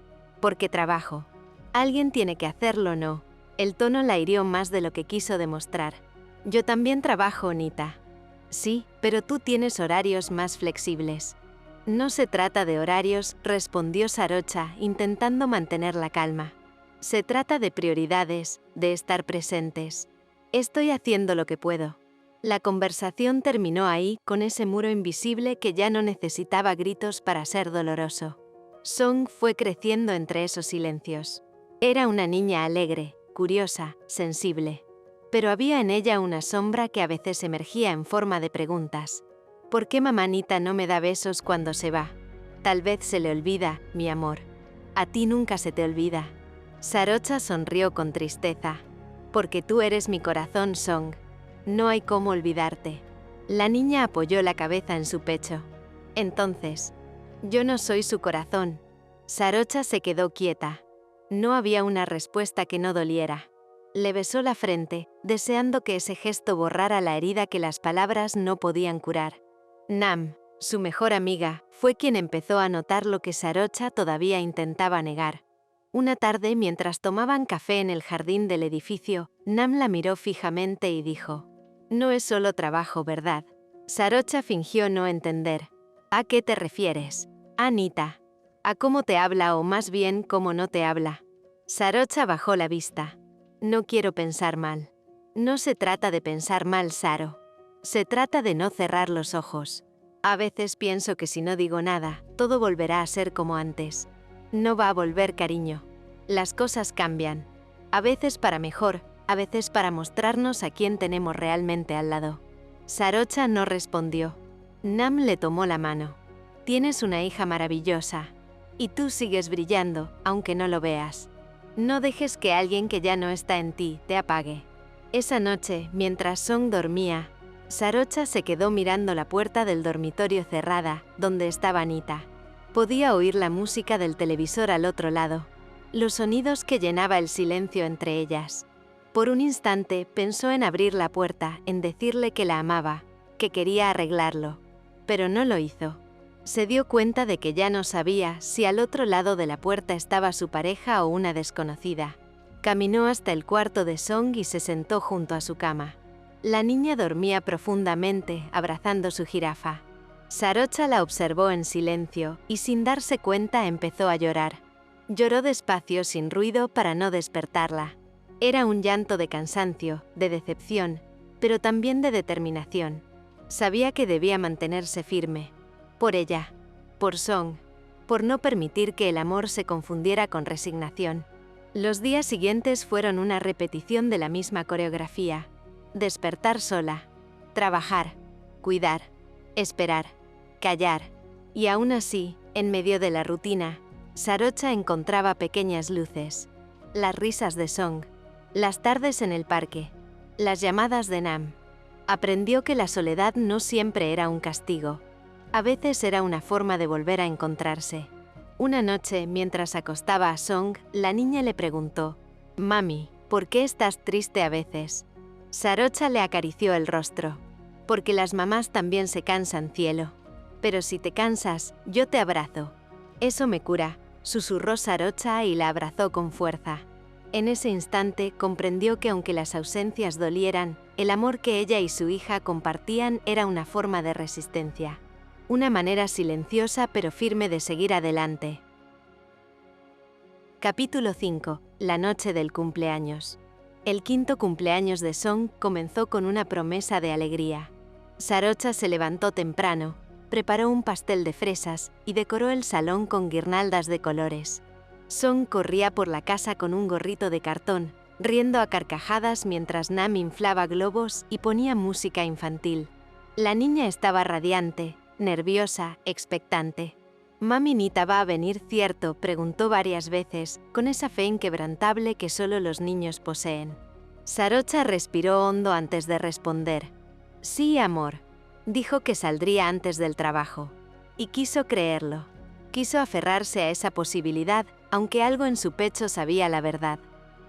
A: Porque trabajo. Alguien tiene que hacerlo, ¿no? El tono la hirió más de lo que quiso demostrar. Yo también trabajo, Nita. Sí, pero tú tienes horarios más flexibles. No se trata de horarios, respondió Sarocha, intentando mantener la calma. Se trata de prioridades, de estar presentes. Estoy haciendo lo que puedo. La conversación terminó ahí, con ese muro invisible que ya no necesitaba gritos para ser doloroso. Song fue creciendo entre esos silencios. Era una niña alegre, curiosa, sensible. Pero había en ella una sombra que a veces emergía en forma de preguntas. ¿Por qué mamá Nita no me da besos cuando se va? Tal vez se le olvida, mi amor. A ti nunca se te olvida. Sarocha sonrió con tristeza. Porque tú eres mi corazón, Song. No hay cómo olvidarte. La niña apoyó la cabeza en su pecho. Entonces, yo no soy su corazón. Sarocha se quedó quieta. No había una respuesta que no doliera. Le besó la frente, deseando que ese gesto borrara la herida que las palabras no podían curar. Nam, su mejor amiga, fue quien empezó a notar lo que Sarocha todavía intentaba negar. Una tarde, mientras tomaban café en el jardín del edificio, Nam la miró fijamente y dijo: «No es solo trabajo, ¿verdad?» Sarocha fingió no entender. ¿A qué te refieres? Anita. ¿A cómo te habla o más bien cómo no te habla? Sarocha bajó la vista. No quiero pensar mal. No se trata de pensar mal, Saro. Se trata de no cerrar los ojos. A veces pienso que si no digo nada, todo volverá a ser como antes. No va a volver, cariño. Las cosas cambian. A veces para mejor, a veces para mostrarnos a quién tenemos realmente al lado. Sarocha no respondió. Nam le tomó la mano. Tienes una hija maravillosa. Y tú sigues brillando, aunque no lo veas. No dejes que alguien que ya no está en ti te apague. Esa noche, mientras Song dormía, Sarocha se quedó mirando la puerta del dormitorio cerrada, donde estaba Nita. Podía oír la música del televisor al otro lado, los sonidos que llenaba el silencio entre ellas. Por un instante pensó en abrir la puerta, en decirle que la amaba, que quería arreglarlo, pero no lo hizo. Se dio cuenta de que ya no sabía si al otro lado de la puerta estaba su pareja o una desconocida. Caminó hasta el cuarto de Song y se sentó junto a su cama. La niña dormía profundamente, abrazando su jirafa. Sarocha la observó en silencio y sin darse cuenta empezó a llorar. Lloró despacio, sin ruido, para no despertarla. Era un llanto de cansancio, de decepción, pero también de determinación. Sabía que debía mantenerse firme. Por ella, por Song, por no permitir que el amor se confundiera con resignación. Los días siguientes fueron una repetición de la misma coreografía. Despertar sola, trabajar, cuidar, esperar, callar. Y aún así, en medio de la rutina, Sarocha encontraba pequeñas luces. Las risas de Song, las tardes en el parque, las llamadas de Nam. Aprendió que la soledad no siempre era un castigo. A veces era una forma de volver a encontrarse. Una noche, mientras acostaba a Song, la niña le preguntó: «Mami, ¿por qué estás triste a veces?» Sarocha le acarició el rostro. «Porque las mamás también se cansan, cielo. Pero si te cansas, yo te abrazo. Eso me cura», susurró Sarocha y la abrazó con fuerza. En ese instante comprendió que aunque las ausencias dolieran, el amor que ella y su hija compartían era una forma de resistencia. Una manera silenciosa pero firme de seguir adelante. Capítulo 5. La noche del cumpleaños. El quinto cumpleaños de Song comenzó con una promesa de alegría. Sarocha se levantó temprano, preparó un pastel de fresas y decoró el salón con guirnaldas de colores. Song corría por la casa con un gorrito de cartón, riendo a carcajadas mientras Nam inflaba globos y ponía música infantil. La niña estaba radiante, nerviosa, expectante. «¿Mami Nita va a venir, cierto?», preguntó varias veces, con esa fe inquebrantable que solo los niños poseen. Sarocha respiró hondo antes de responder. «Sí, amor», dijo que saldría antes del trabajo. Y quiso creerlo. Quiso aferrarse a esa posibilidad, aunque algo en su pecho sabía la verdad.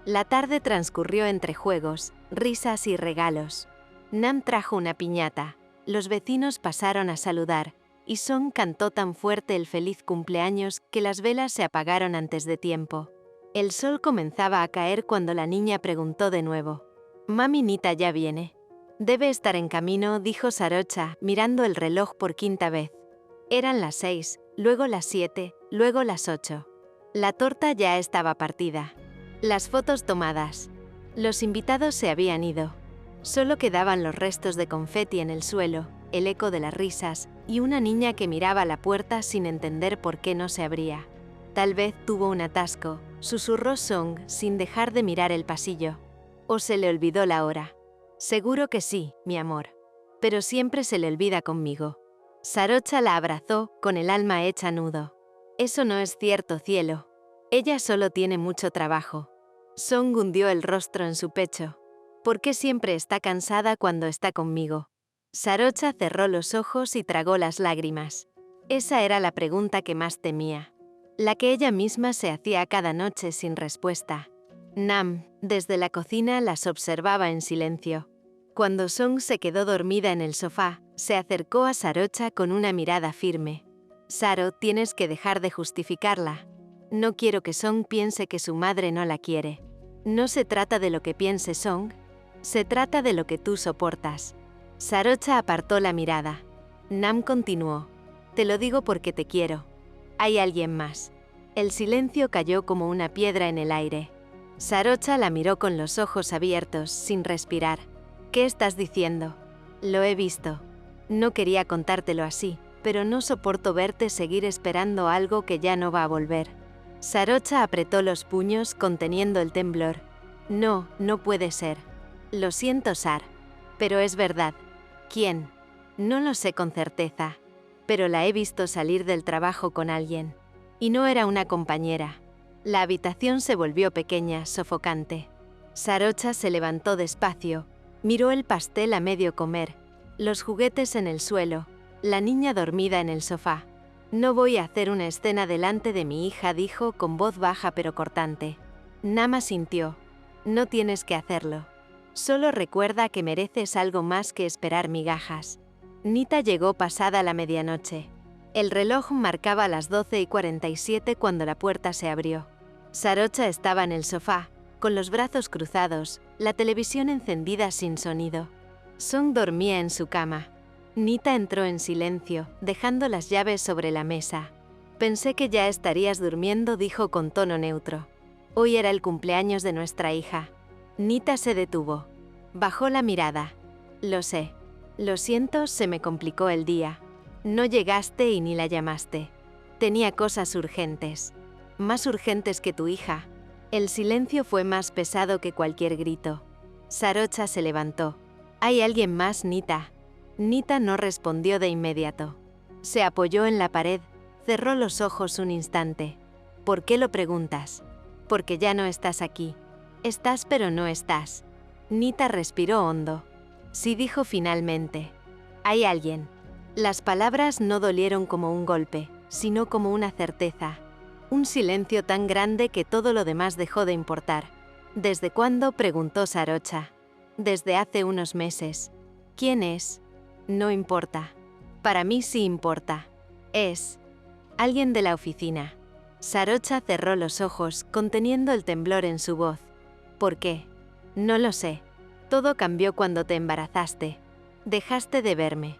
A: La tarde transcurrió entre juegos, risas y regalos. Nam trajo una piñata. Los vecinos pasaron a saludar, y Song cantó tan fuerte el feliz cumpleaños que las velas se apagaron antes de tiempo. El sol comenzaba a caer cuando la niña preguntó de nuevo. «¿Mami Nita ya viene?» «Debe estar en camino», dijo Sarocha, mirando el reloj por quinta vez. Eran las 6, luego las 7, luego las 8. La torta ya estaba partida. Las fotos tomadas. Los invitados se habían ido. Solo quedaban los restos de confeti en el suelo, el eco de las risas y una niña que miraba la puerta sin entender por qué no se abría. «Tal vez tuvo un atasco», susurró Song sin dejar de mirar el pasillo. «O se le olvidó la hora». «Seguro que sí, mi amor. Pero siempre se le olvida conmigo». Sarocha la abrazó, con el alma hecha nudo. «Eso no es cierto, cielo. Ella solo tiene mucho trabajo». Song hundió el rostro en su pecho. «¿Por qué siempre está cansada cuando está conmigo?» Sarocha cerró los ojos y tragó las lágrimas. Esa era la pregunta que más temía. La que ella misma se hacía cada noche sin respuesta. Nam, desde la cocina, las observaba en silencio. Cuando Song se quedó dormida en el sofá, se acercó a Sarocha con una mirada firme. «Saro, tienes que dejar de justificarla. No quiero que Song piense que su madre no la quiere. No se trata de lo que piense Song, se trata de lo que tú soportas». Sarocha apartó la mirada. Nam continuó. «Te lo digo porque te quiero. Hay alguien más». El silencio cayó como una piedra en el aire. Sarocha la miró con los ojos abiertos, sin respirar. «¿Qué estás diciendo?» «Lo he visto. No quería contártelo así, pero no soporto verte seguir esperando algo que ya no va a volver». Sarocha apretó los puños, conteniendo el temblor. «No, no puede ser. Lo siento, Sar. Pero es verdad». «¿Quién?» «No lo sé con certeza. Pero la he visto salir del trabajo con alguien. Y no era una compañera». La habitación se volvió pequeña, sofocante. Sarocha se levantó despacio, miró el pastel a medio comer, los juguetes en el suelo, la niña dormida en el sofá. «No voy a hacer una escena delante de mi hija», dijo con voz baja pero cortante. Nam asintió. «No tienes que hacerlo. Solo recuerda que mereces algo más que esperar migajas». Nita llegó pasada la medianoche. El reloj marcaba las 12:47 cuando la puerta se abrió. Sarocha estaba en el sofá, con los brazos cruzados, la televisión encendida sin sonido. Song dormía en su cama. Nita entró en silencio, dejando las llaves sobre la mesa. «Pensé que ya estarías durmiendo», dijo con tono neutro. «Hoy era el cumpleaños de nuestra hija». Nita se detuvo. Bajó la mirada. «Lo sé. Lo siento, se me complicó el día. No llegaste y ni la llamaste. Tenía cosas urgentes. Más urgentes que tu hija». El silencio fue más pesado que cualquier grito. Sarocha se levantó. «¿Hay alguien más, Nita?» Nita no respondió de inmediato. Se apoyó en la pared, cerró los ojos un instante. «¿Por qué lo preguntas?» «Porque ya no estás aquí. Estás pero no estás». Nita respiró hondo. «Sí», dijo finalmente. «Hay alguien». Las palabras no dolieron como un golpe, sino como una certeza. Un silencio tan grande que todo lo demás dejó de importar. «¿Desde cuándo?», preguntó Sarocha. «Desde hace unos meses». «¿Quién es?» «No importa». «Para mí sí importa. Es alguien de la oficina». Sarocha cerró los ojos, conteniendo el temblor en su voz. «¿Por qué?» «No lo sé. Todo cambió cuando te embarazaste. Dejaste de verme.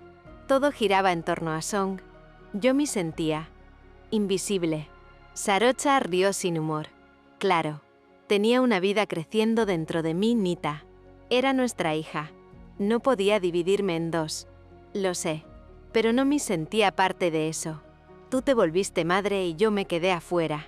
A: Todo giraba en torno a Song. Yo me sentía invisible». Sarocha rió sin humor. «Claro. Tenía una vida creciendo dentro de mí, Nita. Era nuestra hija. No podía dividirme en dos. Lo sé. Pero no me sentía parte de eso. Tú te volviste madre y yo me quedé afuera.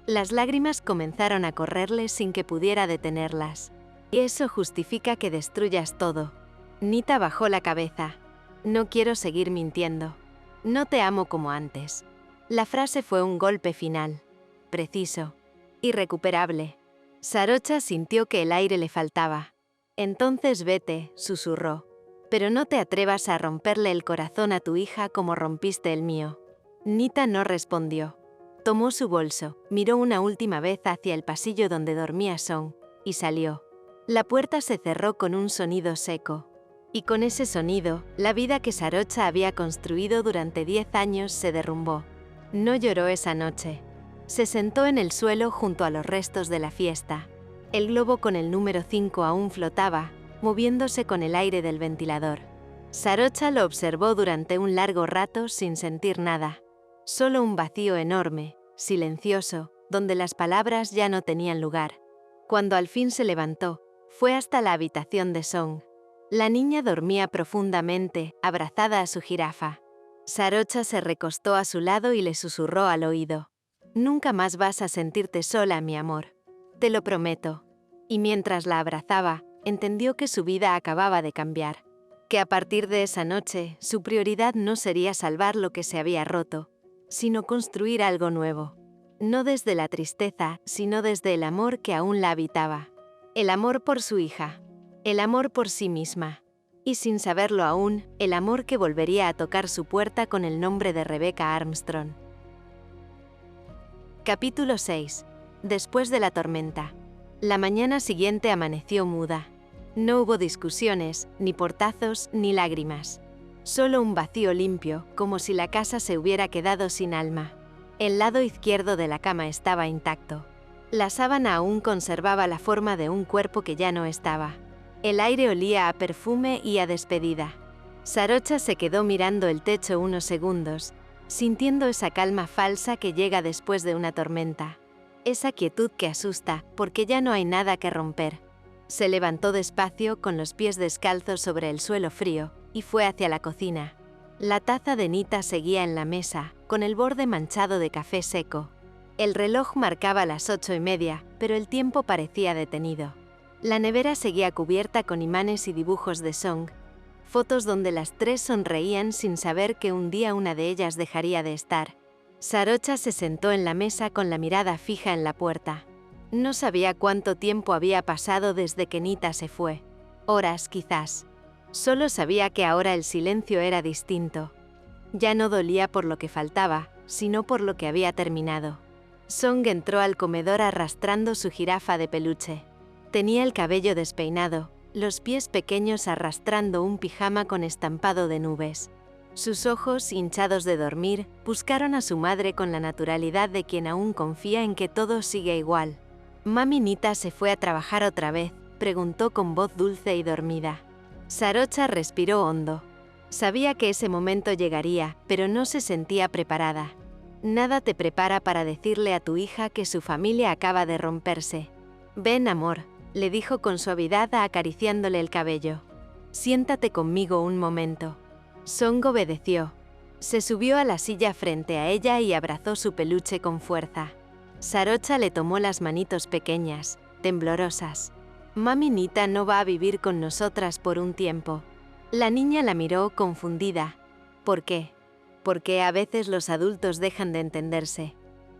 A: Las lágrimas comenzaron a correrle sin que pudiera detenerlas. Y eso justifica que destruyas todo. Nita bajó la cabeza. No quiero seguir mintiendo. No te amo como antes. La frase fue un golpe final. Preciso. Irrecuperable. Sarocha sintió que el aire le faltaba. Entonces vete, susurró. Pero no te atrevas a romperle el corazón a tu hija como rompiste el mío. Nita no respondió. Tomó su bolso, miró una última vez hacia el pasillo donde dormía Song, y salió. La puerta se cerró con un sonido seco. Y con ese sonido, la vida que Sarocha había construido durante 10 años se derrumbó. No lloró esa noche. Se sentó en el suelo junto a los restos de la fiesta. El globo con el número 5 aún flotaba, moviéndose con el aire del ventilador. Sarocha lo observó durante un largo rato sin sentir nada. Solo un vacío enorme, silencioso, donde las palabras ya no tenían lugar. Cuando al fin se levantó, fue hasta la habitación de Song. La niña dormía profundamente, abrazada a su jirafa. Sarocha se recostó a su lado y le susurró al oído. Nunca más vas a sentirte sola, mi amor. Te lo prometo. Y mientras la abrazaba, entendió que su vida acababa de cambiar. Que a partir de esa noche, su prioridad no sería salvar lo que se había roto, sino construir algo nuevo. No desde la tristeza, sino desde el amor que aún la habitaba. El amor por su hija. El amor por sí misma. Y sin saberlo aún, el amor que volvería a tocar su puerta con el nombre de Rebecca Armstrong. Capítulo 6. Después de la tormenta. La mañana siguiente amaneció muda. No hubo discusiones, ni portazos, ni lágrimas. Solo un vacío limpio, como si la casa se hubiera quedado sin alma. El lado izquierdo de la cama estaba intacto. La sábana aún conservaba la forma de un cuerpo que ya no estaba. El aire olía a perfume y a despedida. Sarocha se quedó mirando el techo unos segundos, sintiendo esa calma falsa que llega después de una tormenta. Esa quietud que asusta, porque ya no hay nada que romper. Se levantó despacio, con los pies descalzos sobre el suelo frío, y fue hacia la cocina. La taza de Nita seguía en la mesa, con el borde manchado de café seco. El reloj marcaba las 8:30, pero el tiempo parecía detenido. La nevera seguía cubierta con imanes y dibujos de Song, fotos donde las tres sonreían sin saber que un día una de ellas dejaría de estar. Sarocha se sentó en la mesa con la mirada fija en la puerta. No sabía cuánto tiempo había pasado desde que Nita se fue. Horas, quizás. Solo sabía que ahora el silencio era distinto. Ya no dolía por lo que faltaba, sino por lo que había terminado. Song entró al comedor arrastrando su jirafa de peluche. Tenía el cabello despeinado, los pies pequeños arrastrando un pijama con estampado de nubes. Sus ojos, hinchados de dormir, buscaron a su madre con la naturalidad de quien aún confía en que todo sigue igual. «¿Mami Nita se fue a trabajar otra vez?», preguntó con voz dulce y dormida. Sarocha respiró hondo. Sabía que ese momento llegaría, pero no se sentía preparada. Nada te prepara para decirle a tu hija que su familia acaba de romperse. «Ven, amor», le dijo con suavidad acariciándole el cabello. «Siéntate conmigo un momento». Song obedeció. Se subió a la silla frente a ella y abrazó su peluche con fuerza. Sarocha le tomó las manitos pequeñas, temblorosas. «Mami Nita no va a vivir con nosotras por un tiempo». La niña la miró confundida. «¿Por qué?». «Porque a veces los adultos dejan de entenderse».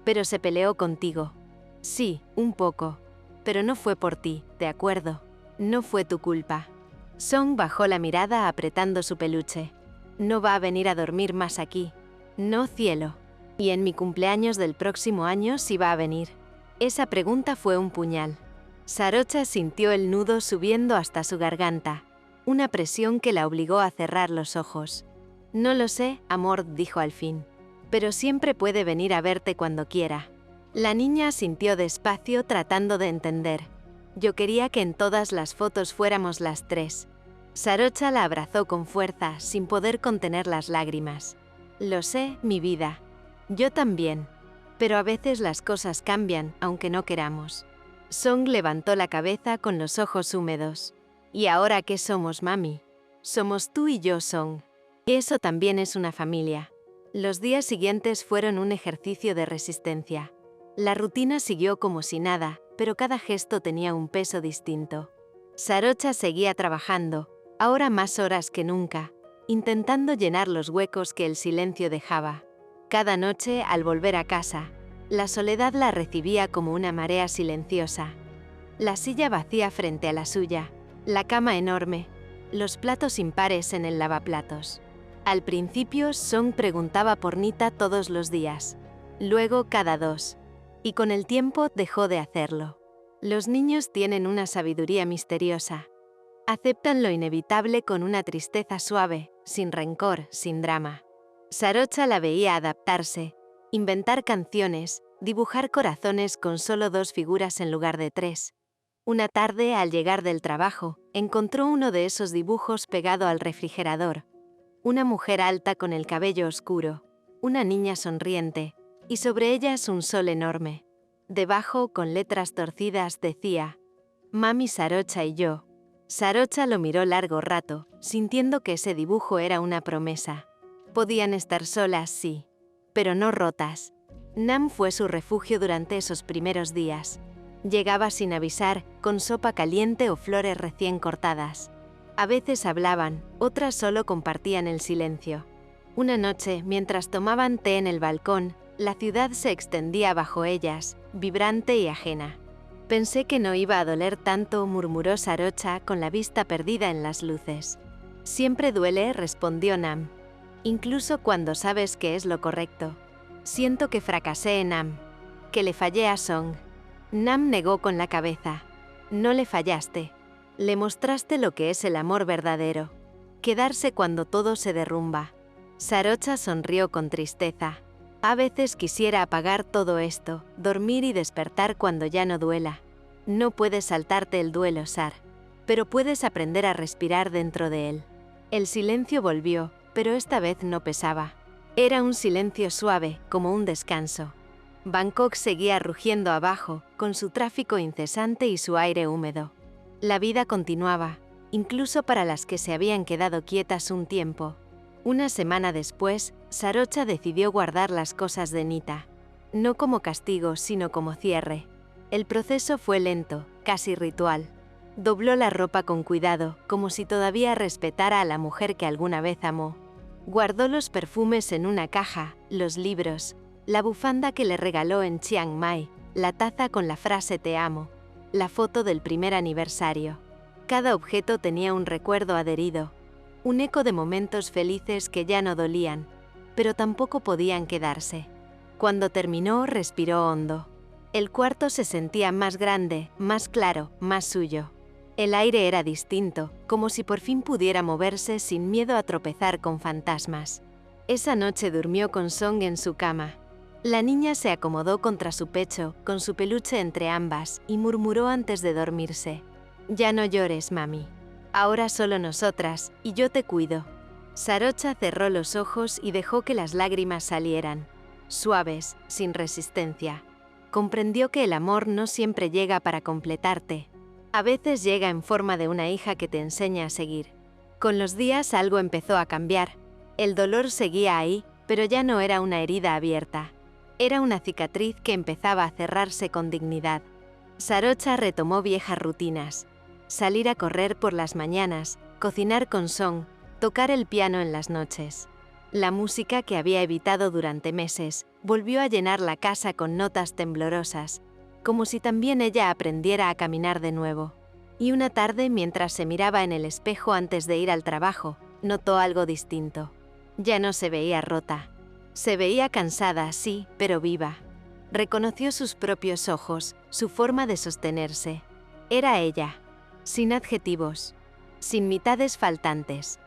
A: «Pero se peleó contigo». «Sí, un poco. Pero no fue por ti, ¿de acuerdo? No fue tu culpa». Song bajó la mirada apretando su peluche. «No va a venir a dormir más aquí». «No, cielo». «Y en mi cumpleaños del próximo año sí va a venir». Esa pregunta fue un puñal. Sarocha sintió el nudo subiendo hasta su garganta, una presión que la obligó a cerrar los ojos. «No lo sé, amor», dijo al fin. «Pero siempre puede venir a verte cuando quiera». La niña asintió despacio tratando de entender. «Yo quería que en todas las fotos fuéramos las tres». Sarocha la abrazó con fuerza, sin poder contener las lágrimas. «Lo sé, mi vida. Yo también. Pero a veces las cosas cambian, aunque no queramos». Song levantó la cabeza con los ojos húmedos. ¿Y ahora qué somos, mami? Somos tú y yo, Song. Eso también es una familia. Los días siguientes fueron un ejercicio de resistencia. La rutina siguió como si nada, pero cada gesto tenía un peso distinto. Sarocha seguía trabajando, ahora más horas que nunca, intentando llenar los huecos que el silencio dejaba. Cada noche, al volver a casa, la soledad la recibía como una marea silenciosa. La silla vacía frente a la suya, la cama enorme, los platos impares en el lavaplatos. Al principio, Song preguntaba por Nita todos los días, luego cada 2, y con el tiempo dejó de hacerlo. Los niños tienen una sabiduría misteriosa. Aceptan lo inevitable con una tristeza suave, sin rencor, sin drama. Sarocha la veía adaptarse, inventar canciones, dibujar corazones con solo 2 figuras en lugar de 3. Una tarde, al llegar del trabajo, encontró uno de esos dibujos pegado al refrigerador. Una mujer alta con el cabello oscuro, una niña sonriente, y sobre ellas un sol enorme. Debajo, con letras torcidas, decía: Mami, Sarocha y yo. Sarocha lo miró largo rato, sintiendo que ese dibujo era una promesa. Podían estar solas, sí, pero no rotas. Nam fue su refugio durante esos primeros días. Llegaba sin avisar, con sopa caliente o flores recién cortadas. A veces hablaban, otras solo compartían el silencio. Una noche, mientras tomaban té en el balcón, la ciudad se extendía bajo ellas, vibrante y ajena. Pensé que no iba a doler tanto, murmuró Sarocha con la vista perdida en las luces. Siempre duele, respondió Nam. Incluso cuando sabes que es lo correcto. Siento que fracasé en Nam, que le fallé a Song. Nam negó con la cabeza. No le fallaste. Le mostraste lo que es el amor verdadero. Quedarse cuando todo se derrumba. Sarocha sonrió con tristeza. A veces quisiera apagar todo esto, dormir y despertar cuando ya no duela. No puedes saltarte el duelo, Sar, pero puedes aprender a respirar dentro de él. El silencio volvió, pero esta vez no pesaba. Era un silencio suave, como un descanso. Bangkok seguía rugiendo abajo, con su tráfico incesante y su aire húmedo. La vida continuaba, incluso para las que se habían quedado quietas un tiempo. Una semana después, Sarocha decidió guardar las cosas de Nita. No como castigo, sino como cierre. El proceso fue lento, casi ritual. Dobló la ropa con cuidado, como si todavía respetara a la mujer que alguna vez amó. Guardó los perfumes en una caja, los libros, la bufanda que le regaló en Chiang Mai, la taza con la frase «Te amo», la foto del primer aniversario. Cada objeto tenía un recuerdo adherido, un eco de momentos felices que ya no dolían, pero tampoco podían quedarse. Cuando terminó, respiró hondo. El cuarto se sentía más grande, más claro, más suyo. El aire era distinto, como si por fin pudiera moverse sin miedo a tropezar con fantasmas. Esa noche durmió con Song en su cama. La niña se acomodó contra su pecho, con su peluche entre ambas, y murmuró antes de dormirse: «Ya no llores, mami. Ahora solo nosotras, y yo te cuido». Sarocha cerró los ojos y dejó que las lágrimas salieran, suaves, sin resistencia. Comprendió que el amor no siempre llega para completarte. A veces llega en forma de una hija que te enseña a seguir. Con los días algo empezó a cambiar. El dolor seguía ahí, pero ya no era una herida abierta. Era una cicatriz que empezaba a cerrarse con dignidad. Sarocha retomó viejas rutinas. Salir a correr por las mañanas, cocinar con Song, tocar el piano en las noches. La música que había evitado durante meses volvió a llenar la casa con notas temblorosas, como si también ella aprendiera a caminar de nuevo. Y una tarde, mientras se miraba en el espejo antes de ir al trabajo, notó algo distinto. Ya no se veía rota. Se veía cansada, sí, pero viva. Reconoció sus propios ojos, su forma de sostenerse. Era ella, sin adjetivos, sin mitades faltantes.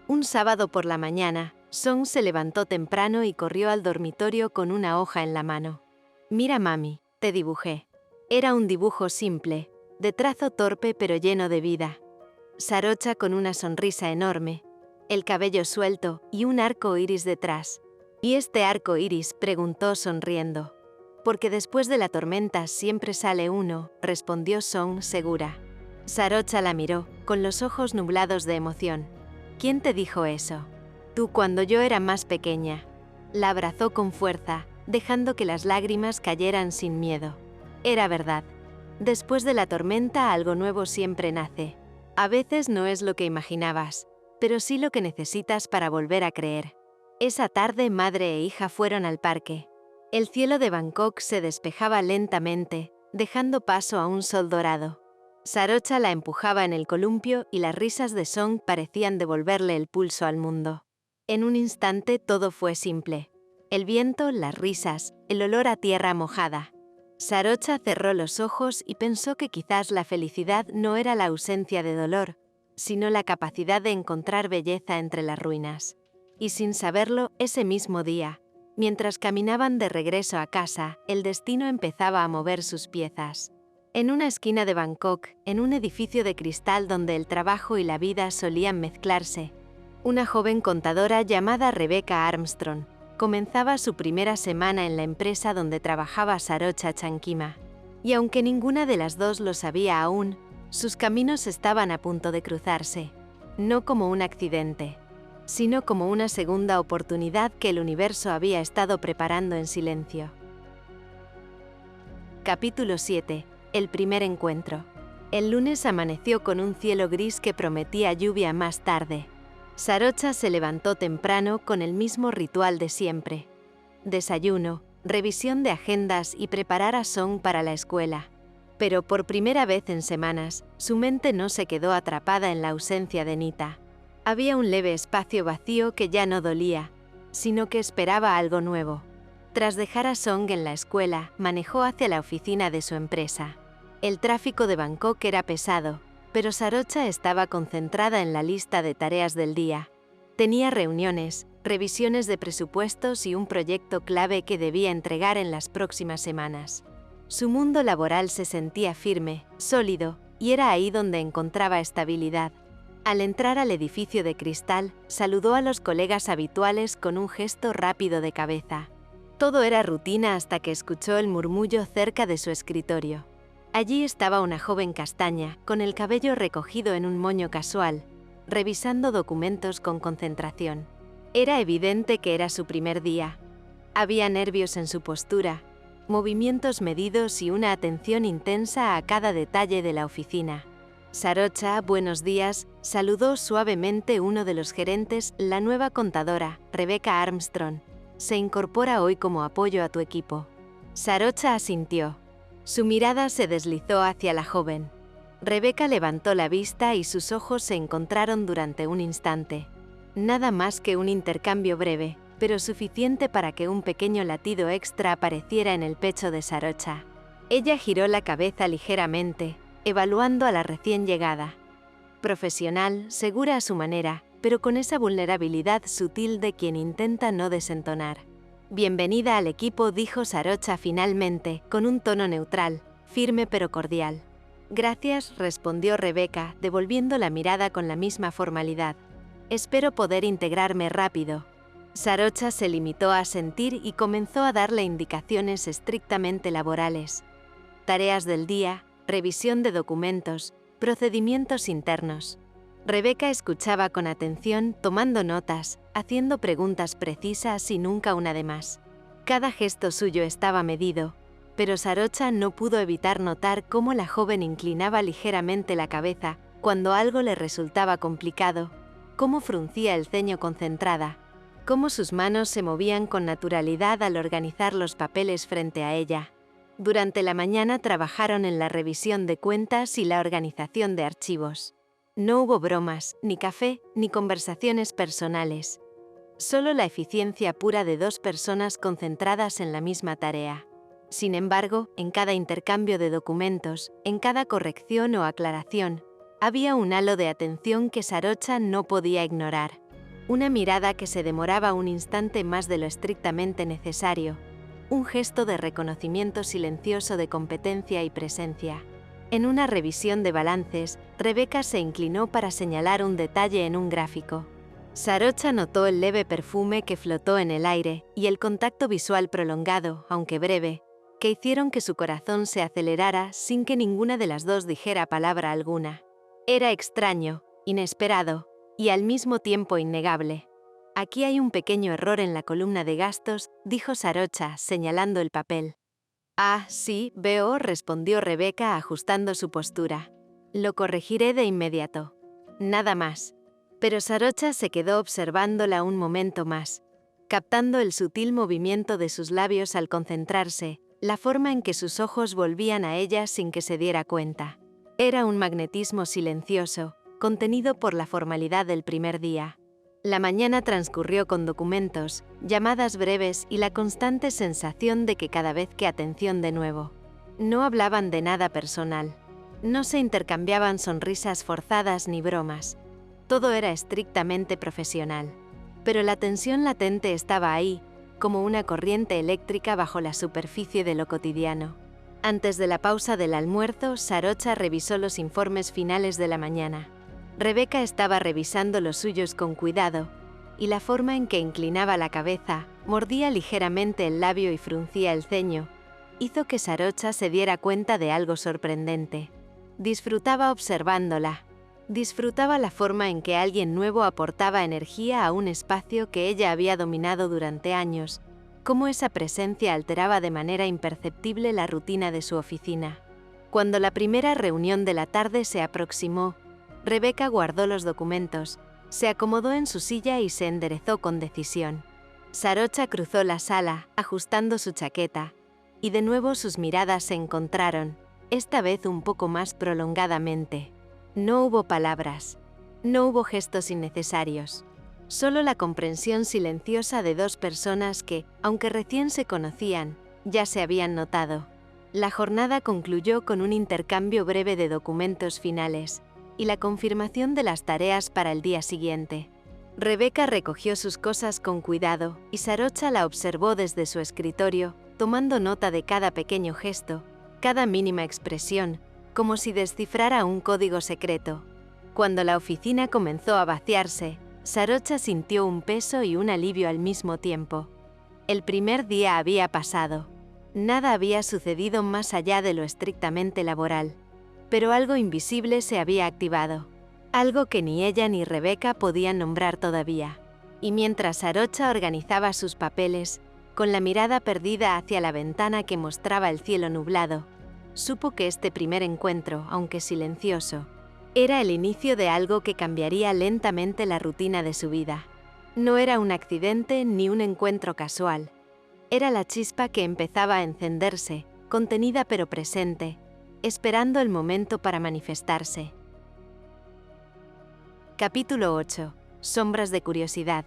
A: Un sábado por la mañana, Song se levantó temprano y corrió al dormitorio con una hoja en la mano. «Mira, mami, te dibujé». Era un dibujo simple, de trazo torpe pero lleno de vida. Sarocha con una sonrisa enorme, el cabello suelto y un arco iris detrás. «¿Y este arco iris?», preguntó sonriendo. Porque después de la tormenta siempre sale uno, respondió Song segura. Sarocha la miró, con los ojos nublados de emoción. ¿Quién te dijo eso? Tú cuando yo era más pequeña. La abrazó con fuerza, dejando que las lágrimas cayeran sin miedo. Era verdad. Después de la tormenta algo nuevo siempre nace. A veces no es lo que imaginabas, pero sí lo que necesitas para volver a creer. Esa tarde madre e hija fueron al parque. El cielo de Bangkok se despejaba lentamente, dejando paso a un sol dorado. Sarocha la empujaba en el columpio y las risas de Song parecían devolverle el pulso al mundo. En un instante todo fue simple. El viento, las risas, el olor a tierra mojada. Sarocha cerró los ojos y pensó que quizás la felicidad no era la ausencia de dolor, sino la capacidad de encontrar belleza entre las ruinas. Y sin saberlo, ese mismo día, mientras caminaban de regreso a casa, el destino empezaba a mover sus piezas. En una esquina de Bangkok, en un edificio de cristal donde el trabajo y la vida solían mezclarse, una joven contadora llamada Rebecca Armstrong comenzaba su primera semana en la empresa donde trabajaba Sarocha Chankima. Y aunque ninguna de las dos lo sabía aún, sus caminos estaban a punto de cruzarse, no como un accidente, sino como una segunda oportunidad que el universo había estado preparando en silencio. Capítulo 7. El primer encuentro. El lunes amaneció con un cielo gris que prometía lluvia más tarde. Sarocha se levantó temprano con el mismo ritual de siempre. Desayuno, revisión de agendas y preparar a Song para la escuela. Pero por primera vez en semanas, su mente no se quedó atrapada en la ausencia de Nita. Había un leve espacio vacío que ya no dolía, sino que esperaba algo nuevo. Tras dejar a Song en la escuela, manejó hacia la oficina de su empresa. El tráfico de Bangkok era pesado, pero Sarocha estaba concentrada en la lista de tareas del día. Tenía reuniones, revisiones de presupuestos y un proyecto clave que debía entregar en las próximas semanas. Su mundo laboral se sentía firme, sólido, y era ahí donde encontraba estabilidad. Al entrar al edificio de cristal, saludó a los colegas habituales con un gesto rápido de cabeza. Todo era rutina hasta que escuchó el murmullo cerca de su escritorio. Allí estaba una joven castaña, con el cabello recogido en un moño casual, revisando documentos con concentración. Era evidente que era su primer día. Había nervios en su postura, movimientos medidos y una atención intensa a cada detalle de la oficina. Sarocha, buenos días, saludó suavemente uno de los gerentes, la nueva contadora, Rebecca Armstrong. Se incorpora hoy como apoyo a tu equipo. Sarocha asintió. Su mirada se deslizó hacia la joven. Rebecca levantó la vista y sus ojos se encontraron durante un instante. Nada más que un intercambio breve, pero suficiente para que un pequeño latido extra apareciera en el pecho de Sarocha. Ella giró la cabeza ligeramente, evaluando a la recién llegada. Profesional, segura a su manera, pero con esa vulnerabilidad sutil de quien intenta no desentonar. Bienvenida al equipo, dijo Sarocha finalmente, con un tono neutral, firme pero cordial. Gracias, respondió Rebecca, devolviendo la mirada con la misma formalidad. Espero poder integrarme rápido. Sarocha se limitó a asentir y comenzó a darle indicaciones estrictamente laborales. Tareas del día, revisión de documentos, procedimientos internos. Rebecca escuchaba con atención, tomando notas, haciendo preguntas precisas y nunca una de más. Cada gesto suyo estaba medido, pero Sarocha no pudo evitar notar cómo la joven inclinaba ligeramente la cabeza cuando algo le resultaba complicado, cómo fruncía el ceño concentrada, cómo sus manos se movían con naturalidad al organizar los papeles frente a ella. Durante la mañana trabajaron en la revisión de cuentas y la organización de archivos. No hubo bromas, ni café, ni conversaciones personales. Solo la eficiencia pura de dos personas concentradas en la misma tarea. Sin embargo, en cada intercambio de documentos, en cada corrección o aclaración, había un halo de atención que Sarocha no podía ignorar. Una mirada que se demoraba un instante más de lo estrictamente necesario. Un gesto de reconocimiento silencioso de competencia y presencia. En una revisión de balances, Rebecca se inclinó para señalar un detalle en un gráfico. Sarocha notó el leve perfume que flotó en el aire y el contacto visual prolongado, aunque breve, que hicieron que su corazón se acelerara sin que ninguna de las dos dijera palabra alguna. Era extraño, inesperado y al mismo tiempo innegable. «Aquí hay un pequeño error en la columna de gastos», dijo Sarocha, señalando el papel. «Ah, sí, veo», respondió Rebeca ajustando su postura. «Lo corregiré de inmediato». Nada más. Pero Sarocha se quedó observándola un momento más, captando el sutil movimiento de sus labios al concentrarse, la forma en que sus ojos volvían a ella sin que se diera cuenta. Era un magnetismo silencioso, contenido por la formalidad del primer día. La mañana transcurrió con documentos, llamadas breves y la constante sensación de que cada vez que atención de nuevo. No hablaban de nada personal. No se intercambiaban sonrisas forzadas ni bromas. Todo era estrictamente profesional. Pero la tensión latente estaba ahí, como una corriente eléctrica bajo la superficie de lo cotidiano. Antes de la pausa del almuerzo, Sarocha revisó los informes finales de la mañana. Rebeca estaba revisando los suyos con cuidado, y la forma en que inclinaba la cabeza, mordía ligeramente el labio y fruncía el ceño, hizo que Sarocha se diera cuenta de algo sorprendente. Disfrutaba observándola. Disfrutaba la forma en que alguien nuevo aportaba energía a un espacio que ella había dominado durante años, cómo esa presencia alteraba de manera imperceptible la rutina de su oficina. Cuando la primera reunión de la tarde se aproximó, Rebeca guardó los documentos, se acomodó en su silla y se enderezó con decisión. Sarocha cruzó la sala, ajustando su chaqueta, y de nuevo sus miradas se encontraron, esta vez un poco más prolongadamente. No hubo palabras, no hubo gestos innecesarios, solo la comprensión silenciosa de dos personas que, aunque recién se conocían, ya se habían notado. La jornada concluyó con un intercambio breve de documentos finales y la confirmación de las tareas para el día siguiente. Rebeca recogió sus cosas con cuidado y Sarocha la observó desde su escritorio, tomando nota de cada pequeño gesto, cada mínima expresión, como si descifrara un código secreto. Cuando la oficina comenzó a vaciarse, Sarocha sintió un peso y un alivio al mismo tiempo. El primer día había pasado. Nada había sucedido más allá de lo estrictamente laboral. Pero algo invisible se había activado. Algo que ni ella ni Rebeca podían nombrar todavía. Y mientras Sarocha organizaba sus papeles, con la mirada perdida hacia la ventana que mostraba el cielo nublado, supo que este primer encuentro, aunque silencioso, era el inicio de algo que cambiaría lentamente la rutina de su vida. No era un accidente ni un encuentro casual. Era la chispa que empezaba a encenderse, contenida pero presente, esperando el momento para manifestarse. Capítulo 8. Sombras de curiosidad.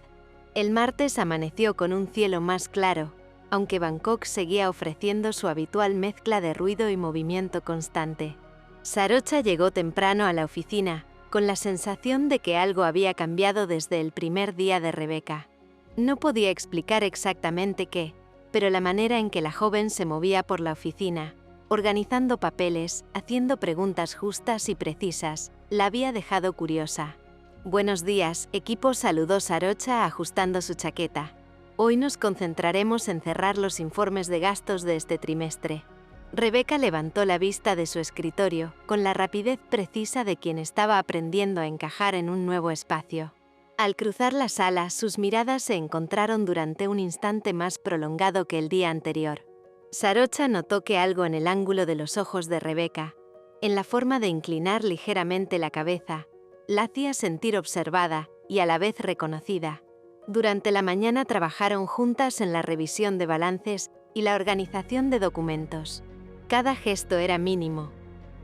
A: El martes amaneció con un cielo más claro, aunque Bangkok seguía ofreciendo su habitual mezcla de ruido y movimiento constante. Sarocha llegó temprano a la oficina, con la sensación de que algo había cambiado desde el primer día de Rebeca. No podía explicar exactamente qué, pero la manera en que la joven se movía por la oficina, organizando papeles, haciendo preguntas justas y precisas, la había dejado curiosa. «Buenos días», equipo, saludó Sarocha ajustando su chaqueta. «Hoy nos concentraremos en cerrar los informes de gastos de este trimestre». Rebeca levantó la vista de su escritorio, con la rapidez precisa de quien estaba aprendiendo a encajar en un nuevo espacio. Al cruzar la sala, sus miradas se encontraron durante un instante más prolongado que el día anterior. Sarocha notó que algo en el ángulo de los ojos de Rebeca, en la forma de inclinar ligeramente la cabeza, la hacía sentir observada y a la vez reconocida. Durante la mañana trabajaron juntas en la revisión de balances y la organización de documentos. Cada gesto era mínimo: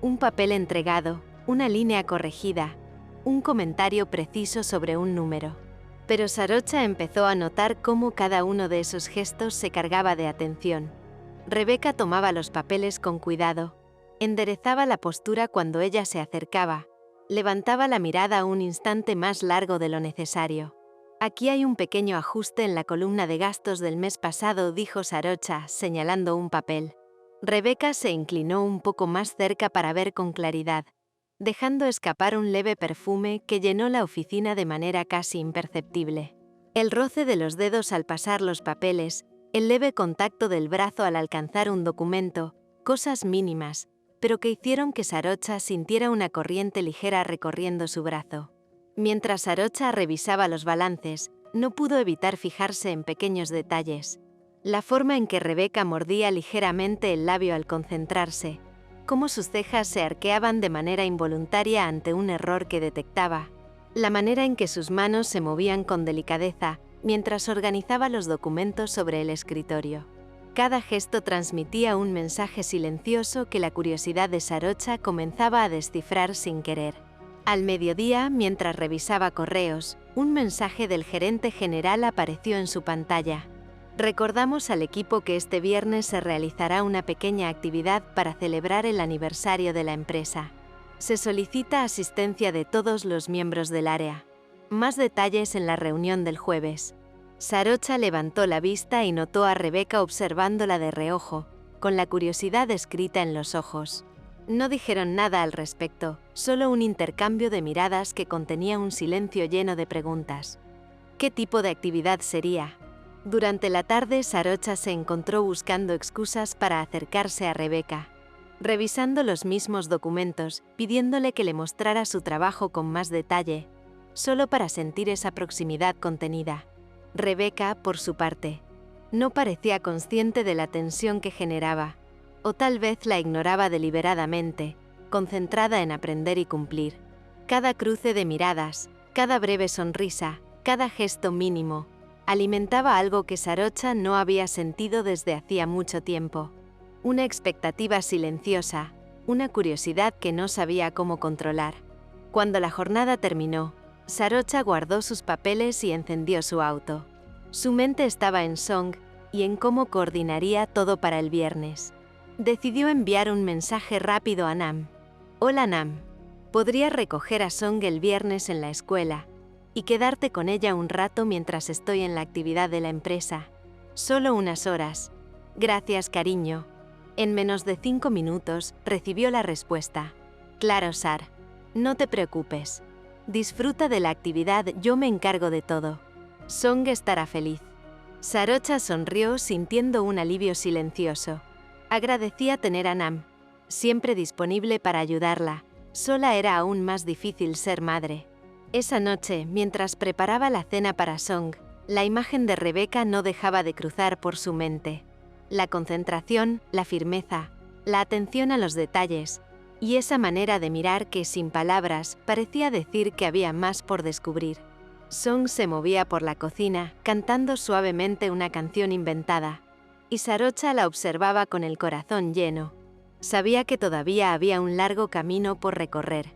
A: un papel entregado, una línea corregida, un comentario preciso sobre un número. Pero Sarocha empezó a notar cómo cada uno de esos gestos se cargaba de atención. Rebeca tomaba los papeles con cuidado, enderezaba la postura cuando ella se acercaba, levantaba la mirada un instante más largo de lo necesario. «Aquí hay un pequeño ajuste en la columna de gastos del mes pasado», dijo Sarocha, señalando un papel. Rebeca se inclinó un poco más cerca para ver con claridad, dejando escapar un leve perfume que llenó la oficina de manera casi imperceptible. El roce de los dedos al pasar los papeles El leve contacto del brazo al alcanzar un documento, cosas mínimas, pero que hicieron que Sarocha sintiera una corriente ligera recorriendo su brazo. Mientras Sarocha revisaba los balances, no pudo evitar fijarse en pequeños detalles. La forma en que Rebeca mordía ligeramente el labio al concentrarse, cómo sus cejas se arqueaban de manera involuntaria ante un error que detectaba, la manera en que sus manos se movían con delicadeza mientras organizaba los documentos sobre el escritorio. Cada gesto transmitía un mensaje silencioso que la curiosidad de Sarocha comenzaba a descifrar sin querer. Al mediodía, mientras revisaba correos, un mensaje del gerente general apareció en su pantalla. Recordamos al equipo que este viernes se realizará una pequeña actividad para celebrar el aniversario de la empresa. Se solicita asistencia de todos los miembros del área. Más detalles en la reunión del jueves. Sarocha levantó la vista y notó a Rebeca observándola de reojo, con la curiosidad escrita en los ojos. No dijeron nada al respecto, solo un intercambio de miradas que contenía un silencio lleno de preguntas. ¿Qué tipo de actividad sería? Durante la tarde, Sarocha se encontró buscando excusas para acercarse a Rebeca, revisando los mismos documentos, pidiéndole que le mostrara su trabajo con más detalle, solo para sentir esa proximidad contenida. Rebeca, por su parte, no parecía consciente de la tensión que generaba, o tal vez la ignoraba deliberadamente, concentrada en aprender y cumplir. Cada cruce de miradas, cada breve sonrisa, cada gesto mínimo, alimentaba algo que Sarocha no había sentido desde hacía mucho tiempo. Una expectativa silenciosa, una curiosidad que no sabía cómo controlar. Cuando la jornada terminó, Sarocha guardó sus papeles y encendió su auto. Su mente estaba en Song y en cómo coordinaría todo para el viernes. Decidió enviar un mensaje rápido a Nam. Hola Nam. ¿Podrías recoger a Song el viernes en la escuela y quedarte con ella un rato mientras estoy en la actividad de la empresa? Solo unas horas. Gracias, cariño. En menos de 5 minutos recibió la respuesta. Claro, Sar. No te preocupes. Disfruta de la actividad, yo me encargo de todo. Song estará feliz. Sarocha sonrió sintiendo un alivio silencioso. Agradecía tener a Nam, siempre disponible para ayudarla. Sola era aún más difícil ser madre. Esa noche, mientras preparaba la cena para Song, la imagen de Rebeca no dejaba de cruzar por su mente. La concentración, la firmeza, la atención a los detalles, y esa manera de mirar que, sin palabras, parecía decir que había más por descubrir. Song se movía por la cocina, cantando suavemente una canción inventada, y Sarocha la observaba con el corazón lleno. Sabía que todavía había un largo camino por recorrer.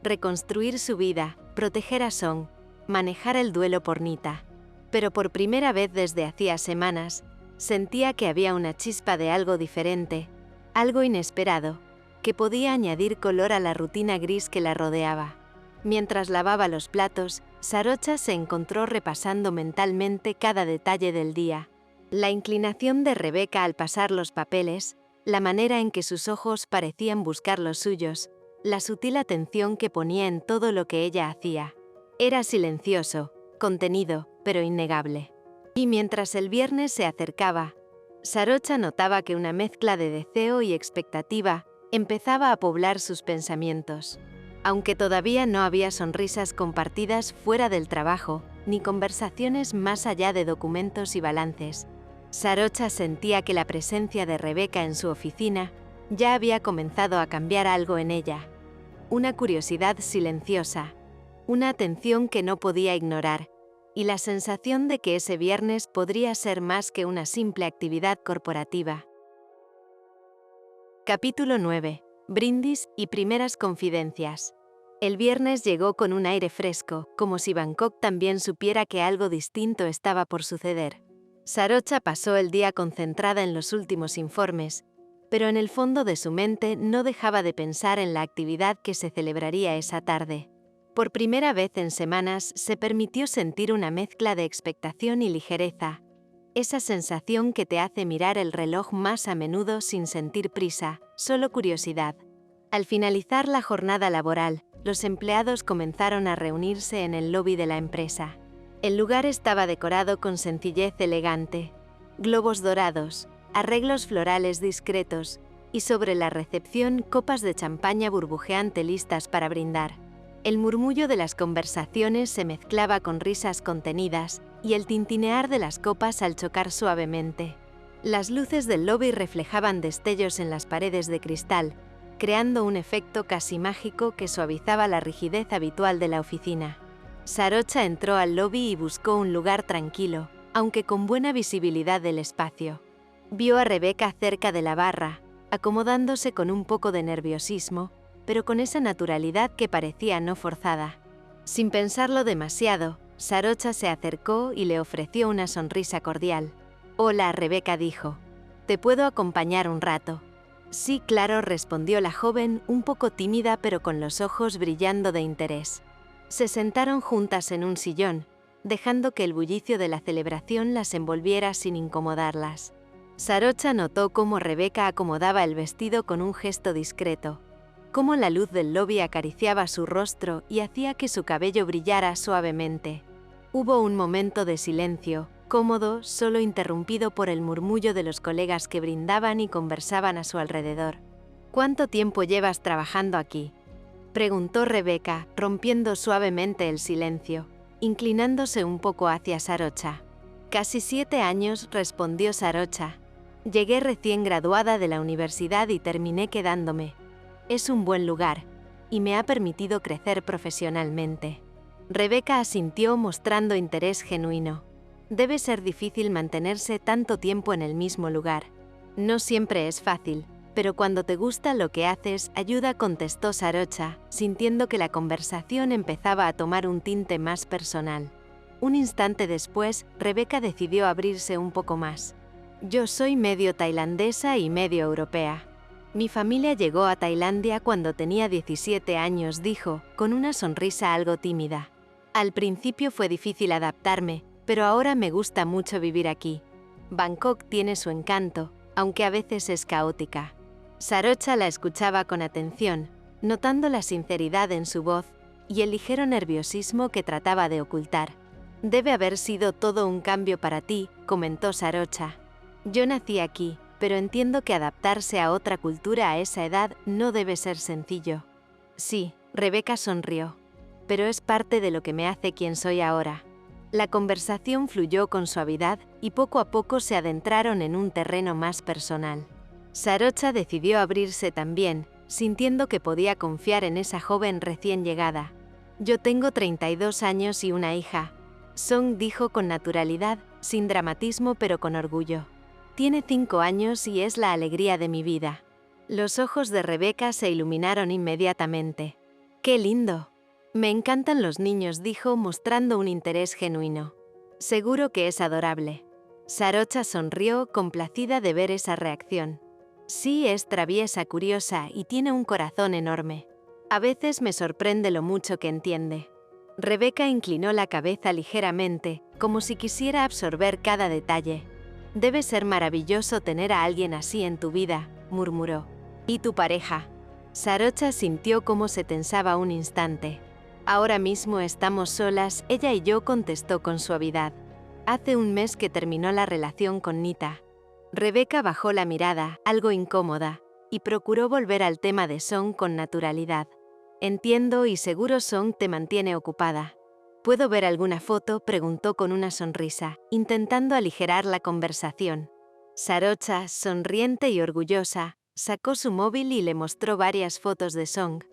A: Reconstruir su vida, proteger a Song, manejar el duelo por Nita. Pero por primera vez desde hacía semanas, sentía que había una chispa de algo diferente, algo inesperado, que podía añadir color a la rutina gris que la rodeaba. Mientras lavaba los platos, Sarocha se encontró repasando mentalmente cada detalle del día. La inclinación de Rebeca al pasar los papeles, la manera en que sus ojos parecían buscar los suyos, la sutil atención que ponía en todo lo que ella hacía. Era silencioso, contenido, pero innegable. Y mientras el viernes se acercaba, Sarocha notaba que una mezcla de deseo y expectativa empezaba a poblar sus pensamientos. Aunque todavía no había sonrisas compartidas fuera del trabajo, ni conversaciones más allá de documentos y balances, Sarocha sentía que la presencia de Rebeca en su oficina ya había comenzado a cambiar algo en ella. Una curiosidad silenciosa, una atención que no podía ignorar, y la sensación de que ese viernes podría ser más que una simple actividad corporativa. Capítulo 9. Brindis y primeras confidencias. El viernes llegó con un aire fresco, como si Bangkok también supiera que algo distinto estaba por suceder. Sarocha pasó el día concentrada en los últimos informes, pero en el fondo de su mente no dejaba de pensar en la actividad que se celebraría esa tarde. Por primera vez en semanas se permitió sentir una mezcla de expectación y ligereza, esa sensación que te hace mirar el reloj más a menudo sin sentir prisa, solo curiosidad. Al finalizar la jornada laboral, los empleados comenzaron a reunirse en el lobby de la empresa. El lugar estaba decorado con sencillez elegante. globos dorados, arreglos florales discretos, y sobre la recepción copas de champaña burbujeante listas para brindar. El murmullo de las conversaciones se mezclaba con risas contenidas y el tintinear de las copas al chocar suavemente. Las luces del lobby reflejaban destellos en las paredes de cristal, creando un efecto casi mágico que suavizaba la rigidez habitual de la oficina. Sarocha entró al lobby y buscó un lugar tranquilo, aunque con buena visibilidad del espacio. Vio a Rebecca cerca de la barra, acomodándose con un poco de nerviosismo, pero con esa naturalidad que parecía no forzada. Sin pensarlo demasiado, Sarocha se acercó y le ofreció una sonrisa cordial. «Hola», Rebecca dijo. «¿Te puedo acompañar un rato?» «Sí, claro», respondió la joven, un poco tímida pero con los ojos brillando de interés. Se sentaron juntas en un sillón, dejando que el bullicio de la celebración las envolviera sin incomodarlas. Sarocha notó cómo Rebecca acomodaba el vestido con un gesto discreto, cómo la luz del lobby acariciaba su rostro y hacía que su cabello brillara suavemente. Hubo un momento de silencio, cómodo, solo interrumpido por el murmullo de los colegas que brindaban y conversaban a su alrededor. «¿Cuánto tiempo llevas trabajando aquí?», preguntó Rebecca, rompiendo suavemente el silencio, inclinándose un poco hacia Sarocha. «Casi 7 años», respondió Sarocha. «Llegué recién graduada de la universidad y terminé quedándome. Es un buen lugar, y me ha permitido crecer profesionalmente». Rebecca asintió mostrando interés genuino. Debe ser difícil mantenerse tanto tiempo en el mismo lugar. No siempre es fácil, pero cuando te gusta lo que haces, ayuda, contestó Sarocha, sintiendo que la conversación empezaba a tomar un tinte más personal. Un instante después, Rebecca decidió abrirse un poco más. «Yo soy medio tailandesa y medio europea. Mi familia llegó a Tailandia cuando tenía 17 años», dijo, con una sonrisa algo tímida. «Al principio fue difícil adaptarme, pero ahora me gusta mucho vivir aquí. Bangkok tiene su encanto, aunque a veces es caótica». Sarocha la escuchaba con atención, notando la sinceridad en su voz y el ligero nerviosismo que trataba de ocultar. «Debe haber sido todo un cambio para ti», comentó Sarocha. «Yo nací aquí, pero entiendo que adaptarse a otra cultura a esa edad no debe ser sencillo». «Sí», Rebecca sonrió, «pero es parte de lo que me hace quien soy ahora». La conversación fluyó con suavidad y poco a poco se adentraron en un terreno más personal. Sarocha decidió abrirse también, sintiendo que podía confiar en esa joven recién llegada. «Yo tengo 32 años y una hija», Song dijo con naturalidad, sin dramatismo pero con orgullo. «Tiene 5 años y es la alegría de mi vida». Los ojos de Rebecca se iluminaron inmediatamente. «¡Qué lindo! Me encantan los niños», dijo, mostrando un interés genuino. «Seguro que es adorable». Sarocha sonrió, complacida de ver esa reacción. «Sí, es traviesa, curiosa y tiene un corazón enorme. A veces me sorprende lo mucho que entiende». Rebecca inclinó la cabeza ligeramente, como si quisiera absorber cada detalle. «Debe ser maravilloso tener a alguien así en tu vida», murmuró. «¿Y tu pareja?». Sarocha sintió cómo se tensaba un instante. «Ahora mismo estamos solas», ella y yo, contestó con suavidad. «Hace un mes que terminó la relación con Nita». Rebecca bajó la mirada, algo incómoda, y procuró volver al tema de Song con naturalidad. «Entiendo y seguro Song te mantiene ocupada». «¿Puedo ver alguna foto?», preguntó con una sonrisa, intentando aligerar la conversación. Sarocha, sonriente y orgullosa, sacó su móvil y le mostró varias fotos de Song,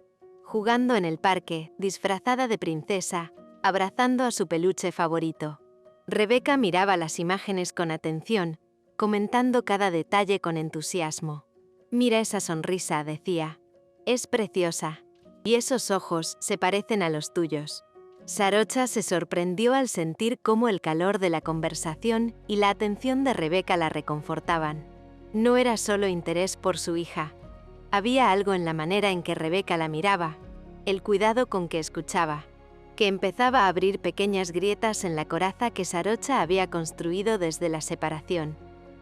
A: jugando en el parque, disfrazada de princesa, abrazando a su peluche favorito. Rebecca miraba las imágenes con atención, comentando cada detalle con entusiasmo. «Mira esa sonrisa», decía. «Es preciosa. Y esos ojos se parecen a los tuyos». Sarocha se sorprendió al sentir cómo el calor de la conversación y la atención de Rebecca la reconfortaban. No era solo interés por su hija. Había algo en la manera en que Rebecca la miraba, el cuidado con que escuchaba, que empezaba a abrir pequeñas grietas en la coraza que Sarocha había construido desde la separación.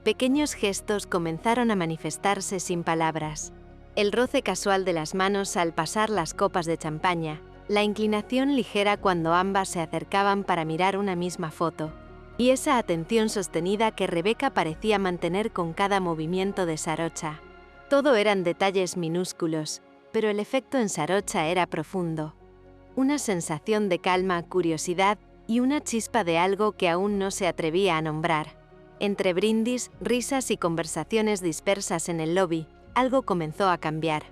A: Pequeños gestos comenzaron a manifestarse sin palabras. El roce casual de las manos al pasar las copas de champaña, la inclinación ligera cuando ambas se acercaban para mirar una misma foto. y esa atención sostenida que Rebeca parecía mantener con cada movimiento de Sarocha. Todo eran detalles minúsculos, pero el efecto en Sarocha era profundo. Una sensación de calma, curiosidad y una chispa de algo que aún no se atrevía a nombrar. Entre brindis, risas y conversaciones dispersas en el lobby, algo comenzó a cambiar.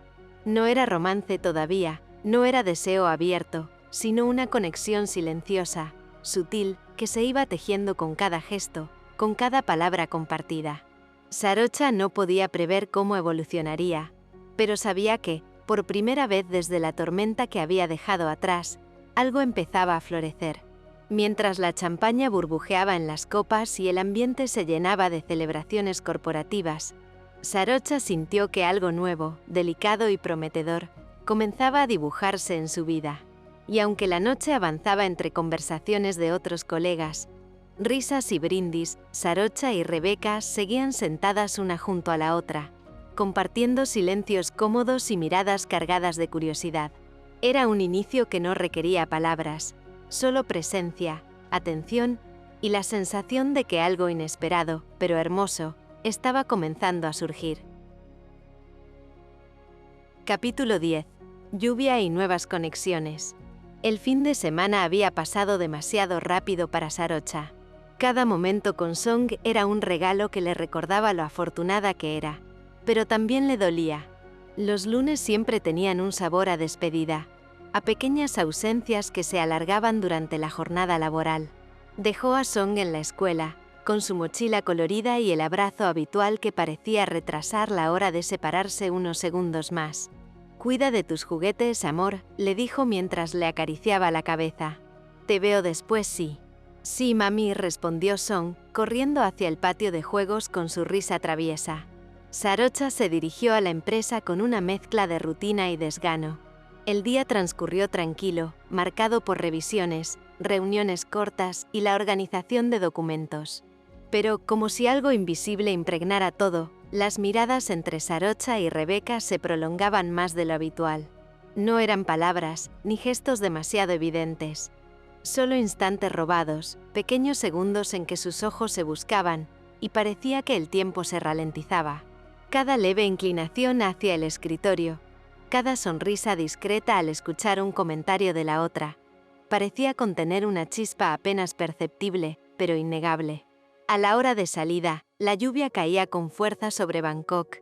A: No era romance todavía, no era deseo abierto, sino una conexión silenciosa, sutil, que se iba tejiendo con cada gesto, con cada palabra compartida. Sarocha no podía prever cómo evolucionaría, pero sabía que, por primera vez desde la tormenta que había dejado atrás, algo empezaba a florecer. Mientras la champaña burbujeaba en las copas y el ambiente se llenaba de celebraciones corporativas, Sarocha sintió que algo nuevo, delicado y prometedor, comenzaba a dibujarse en su vida. Y aunque la noche avanzaba entre conversaciones de otros colegas, risas y brindis, Sarocha y Rebeca seguían sentadas una junto a la otra, compartiendo silencios cómodos y miradas cargadas de curiosidad. Era un inicio que no requería palabras, solo presencia, atención y la sensación de que algo inesperado, pero hermoso, estaba comenzando a surgir. Capítulo 10. Lluvia y nuevas conexiones. El fin de semana había pasado demasiado rápido para Sarocha. Cada momento con Song era un regalo que le recordaba lo afortunada que era, pero también le dolía. Los lunes siempre tenían un sabor a despedida, a pequeñas ausencias que se alargaban durante la jornada laboral. Dejó a Song en la escuela, con su mochila colorida y el abrazo habitual que parecía retrasar la hora de separarse unos segundos más. «Cuida de tus juguetes, amor», le dijo mientras le acariciaba la cabeza. «Te veo después, sí». «Sí, mami», respondió Song, corriendo hacia el patio de juegos con su risa traviesa. Sarocha se dirigió a la empresa con una mezcla de rutina y desgano. El día transcurrió tranquilo, marcado por revisiones, reuniones cortas y la organización de documentos. Pero, como si algo invisible impregnara todo, las miradas entre Sarocha y Rebeca se prolongaban más de lo habitual. No eran palabras, ni gestos demasiado evidentes. Solo instantes robados, pequeños segundos en que sus ojos se buscaban, y parecía que el tiempo se ralentizaba. Cada leve inclinación hacia el escritorio, cada sonrisa discreta al escuchar un comentario de la otra, parecía contener una chispa apenas perceptible, pero innegable. A la hora de salida, la lluvia caía con fuerza sobre Bangkok,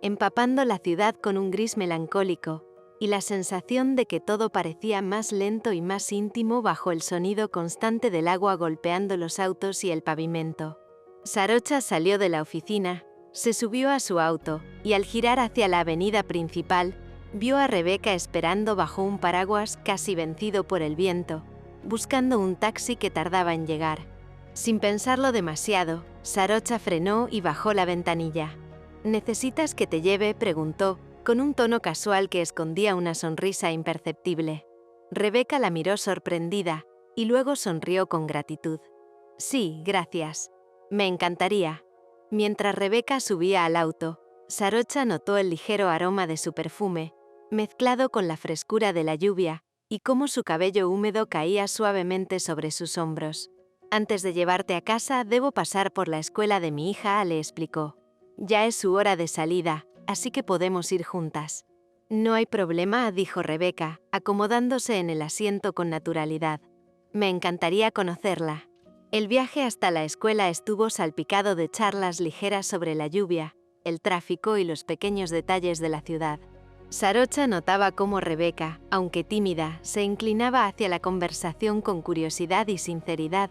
A: empapando la ciudad con un gris melancólico, y la sensación de que todo parecía más lento y más íntimo bajo el sonido constante del agua golpeando los autos y el pavimento. Sarocha salió de la oficina, se subió a su auto, y al girar hacia la avenida principal, vio a Rebeca esperando bajo un paraguas casi vencido por el viento, buscando un taxi que tardaba en llegar. Sin pensarlo demasiado, Sarocha frenó y bajó la ventanilla. «¿Necesitas que te lleve?», preguntó, con un tono casual que escondía una sonrisa imperceptible. Rebeca la miró sorprendida, y luego sonrió con gratitud. «Sí, gracias. Me encantaría». Mientras Rebeca subía al auto, Sarocha notó el ligero aroma de su perfume, mezclado con la frescura de la lluvia, y cómo su cabello húmedo caía suavemente sobre sus hombros. «Antes de llevarte a casa, debo pasar por la escuela de mi hija», le explicó. «Ya es su hora de salida, así que podemos ir juntas». «No hay problema», dijo Rebeca, acomodándose en el asiento con naturalidad. «Me encantaría conocerla». El viaje hasta la escuela estuvo salpicado de charlas ligeras sobre la lluvia, el tráfico y los pequeños detalles de la ciudad. Sarocha notaba cómo Rebeca, aunque tímida, se inclinaba hacia la conversación con curiosidad y sinceridad,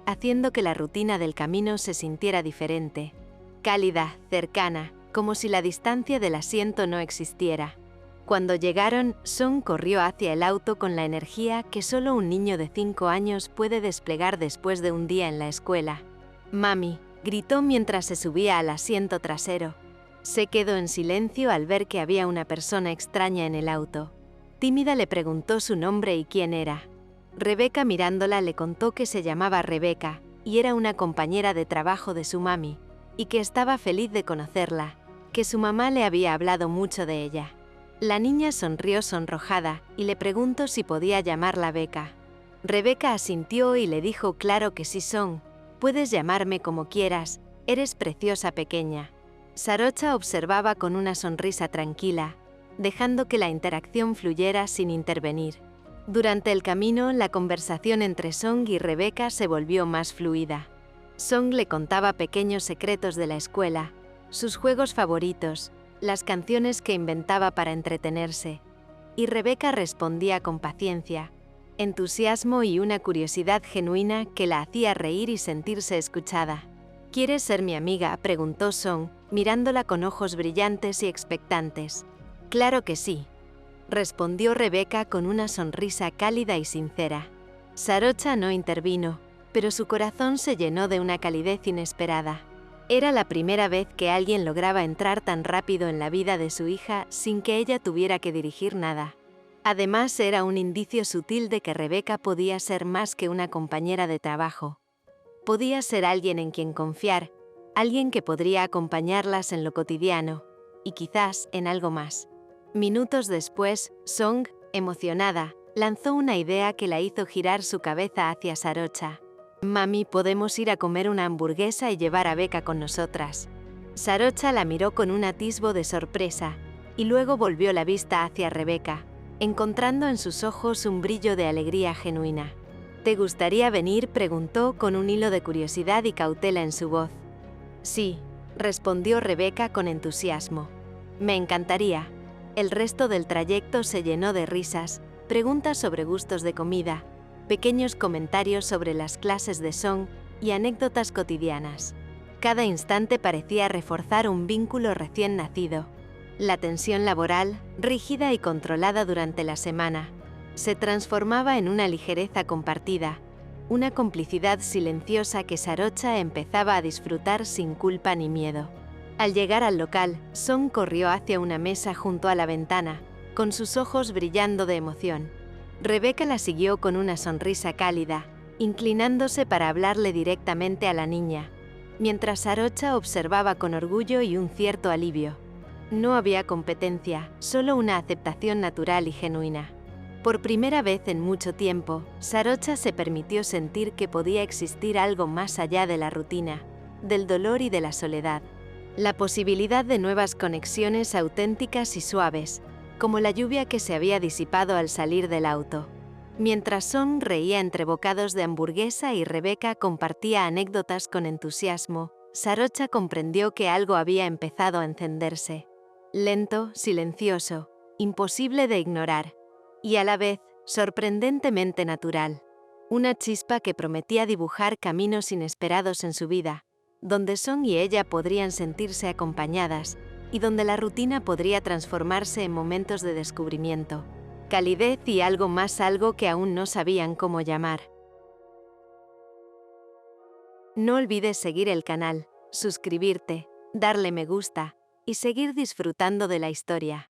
A: haciendo que la rutina del camino se sintiera diferente, cálida, cercana, como si la distancia del asiento no existiera. Cuando llegaron, Song corrió hacia el auto con la energía que solo un niño de 5 años puede desplegar después de un día en la escuela. «Mami», gritó mientras se subía al asiento trasero. Se quedó en silencio al ver que había una persona extraña en el auto. Tímida le preguntó su nombre y quién era. Rebeca, mirándola, le contó que se llamaba Rebeca y era una compañera de trabajo de su mami, y que estaba feliz de conocerla, que su mamá le había hablado mucho de ella. La niña sonrió sonrojada y le preguntó si podía llamarla Beca. Rebeca asintió y le dijo claro que sí, Song, Puedes llamarme como quieras, eres preciosa pequeña. Sarocha observaba con una sonrisa tranquila, dejando que la interacción fluyera sin intervenir. Durante el camino, la conversación entre Song y Rebecca se volvió más fluida. Song le contaba pequeños secretos de la escuela, sus juegos favoritos, las canciones que inventaba para entretenerse, y Rebecca respondía con paciencia, entusiasmo y una curiosidad genuina que la hacía reír y sentirse escuchada. ¿Quieres ser mi amiga?, preguntó Song, mirándola con ojos brillantes y expectantes. Claro que sí, respondió Rebecca con una sonrisa cálida y sincera. Sarocha no intervino, pero su corazón se llenó de una calidez inesperada. Era la primera vez que alguien lograba entrar tan rápido en la vida de su hija sin que ella tuviera que dirigir nada. Además, era un indicio sutil de que Rebecca podía ser más que una compañera de trabajo. Podía ser alguien en quien confiar, alguien que podría acompañarlas en lo cotidiano, y quizás en algo más. Minutos después, Song, emocionada, lanzó una idea que la hizo girar su cabeza hacia Sarocha. «Mami, podemos ir a comer una hamburguesa y llevar a Becca con nosotras». Sarocha la miró con un atisbo de sorpresa, y luego volvió la vista hacia Rebecca, encontrando en sus ojos un brillo de alegría genuina. «¿Te gustaría venir?», preguntó con un hilo de curiosidad y cautela en su voz. «Sí», respondió Rebecca con entusiasmo. «Me encantaría». El resto del trayecto se llenó de risas, preguntas sobre gustos de comida, pequeños comentarios sobre las clases de Song y anécdotas cotidianas. Cada instante parecía reforzar un vínculo recién nacido. La tensión laboral, rígida y controlada durante la semana, se transformaba en una ligereza compartida, una complicidad silenciosa que Sarocha empezaba a disfrutar sin culpa ni miedo. Al llegar al local, Song corrió hacia una mesa junto a la ventana, con sus ojos brillando de emoción. Rebecca la siguió con una sonrisa cálida, inclinándose para hablarle directamente a la niña, mientras Sarocha observaba con orgullo y un cierto alivio. No había competencia, solo una aceptación natural y genuina. Por primera vez en mucho tiempo, Sarocha se permitió sentir que podía existir algo más allá de la rutina, del dolor y de la soledad. La posibilidad de nuevas conexiones auténticas y suaves, como la lluvia que se había disipado al salir del auto. Mientras Song reía entre bocados de hamburguesa y Rebecca compartía anécdotas con entusiasmo, Sarocha comprendió que algo había empezado a encenderse. Lento, silencioso, imposible de ignorar, y a la vez sorprendentemente natural. Una chispa que prometía dibujar caminos inesperados en su vida, donde Song y ella podrían sentirse acompañadas y donde la rutina podría transformarse en momentos de descubrimiento, calidez y algo más, algo que aún no sabían cómo llamar. No olvides seguir el canal, suscribirte, darle me gusta y seguir disfrutando de la historia.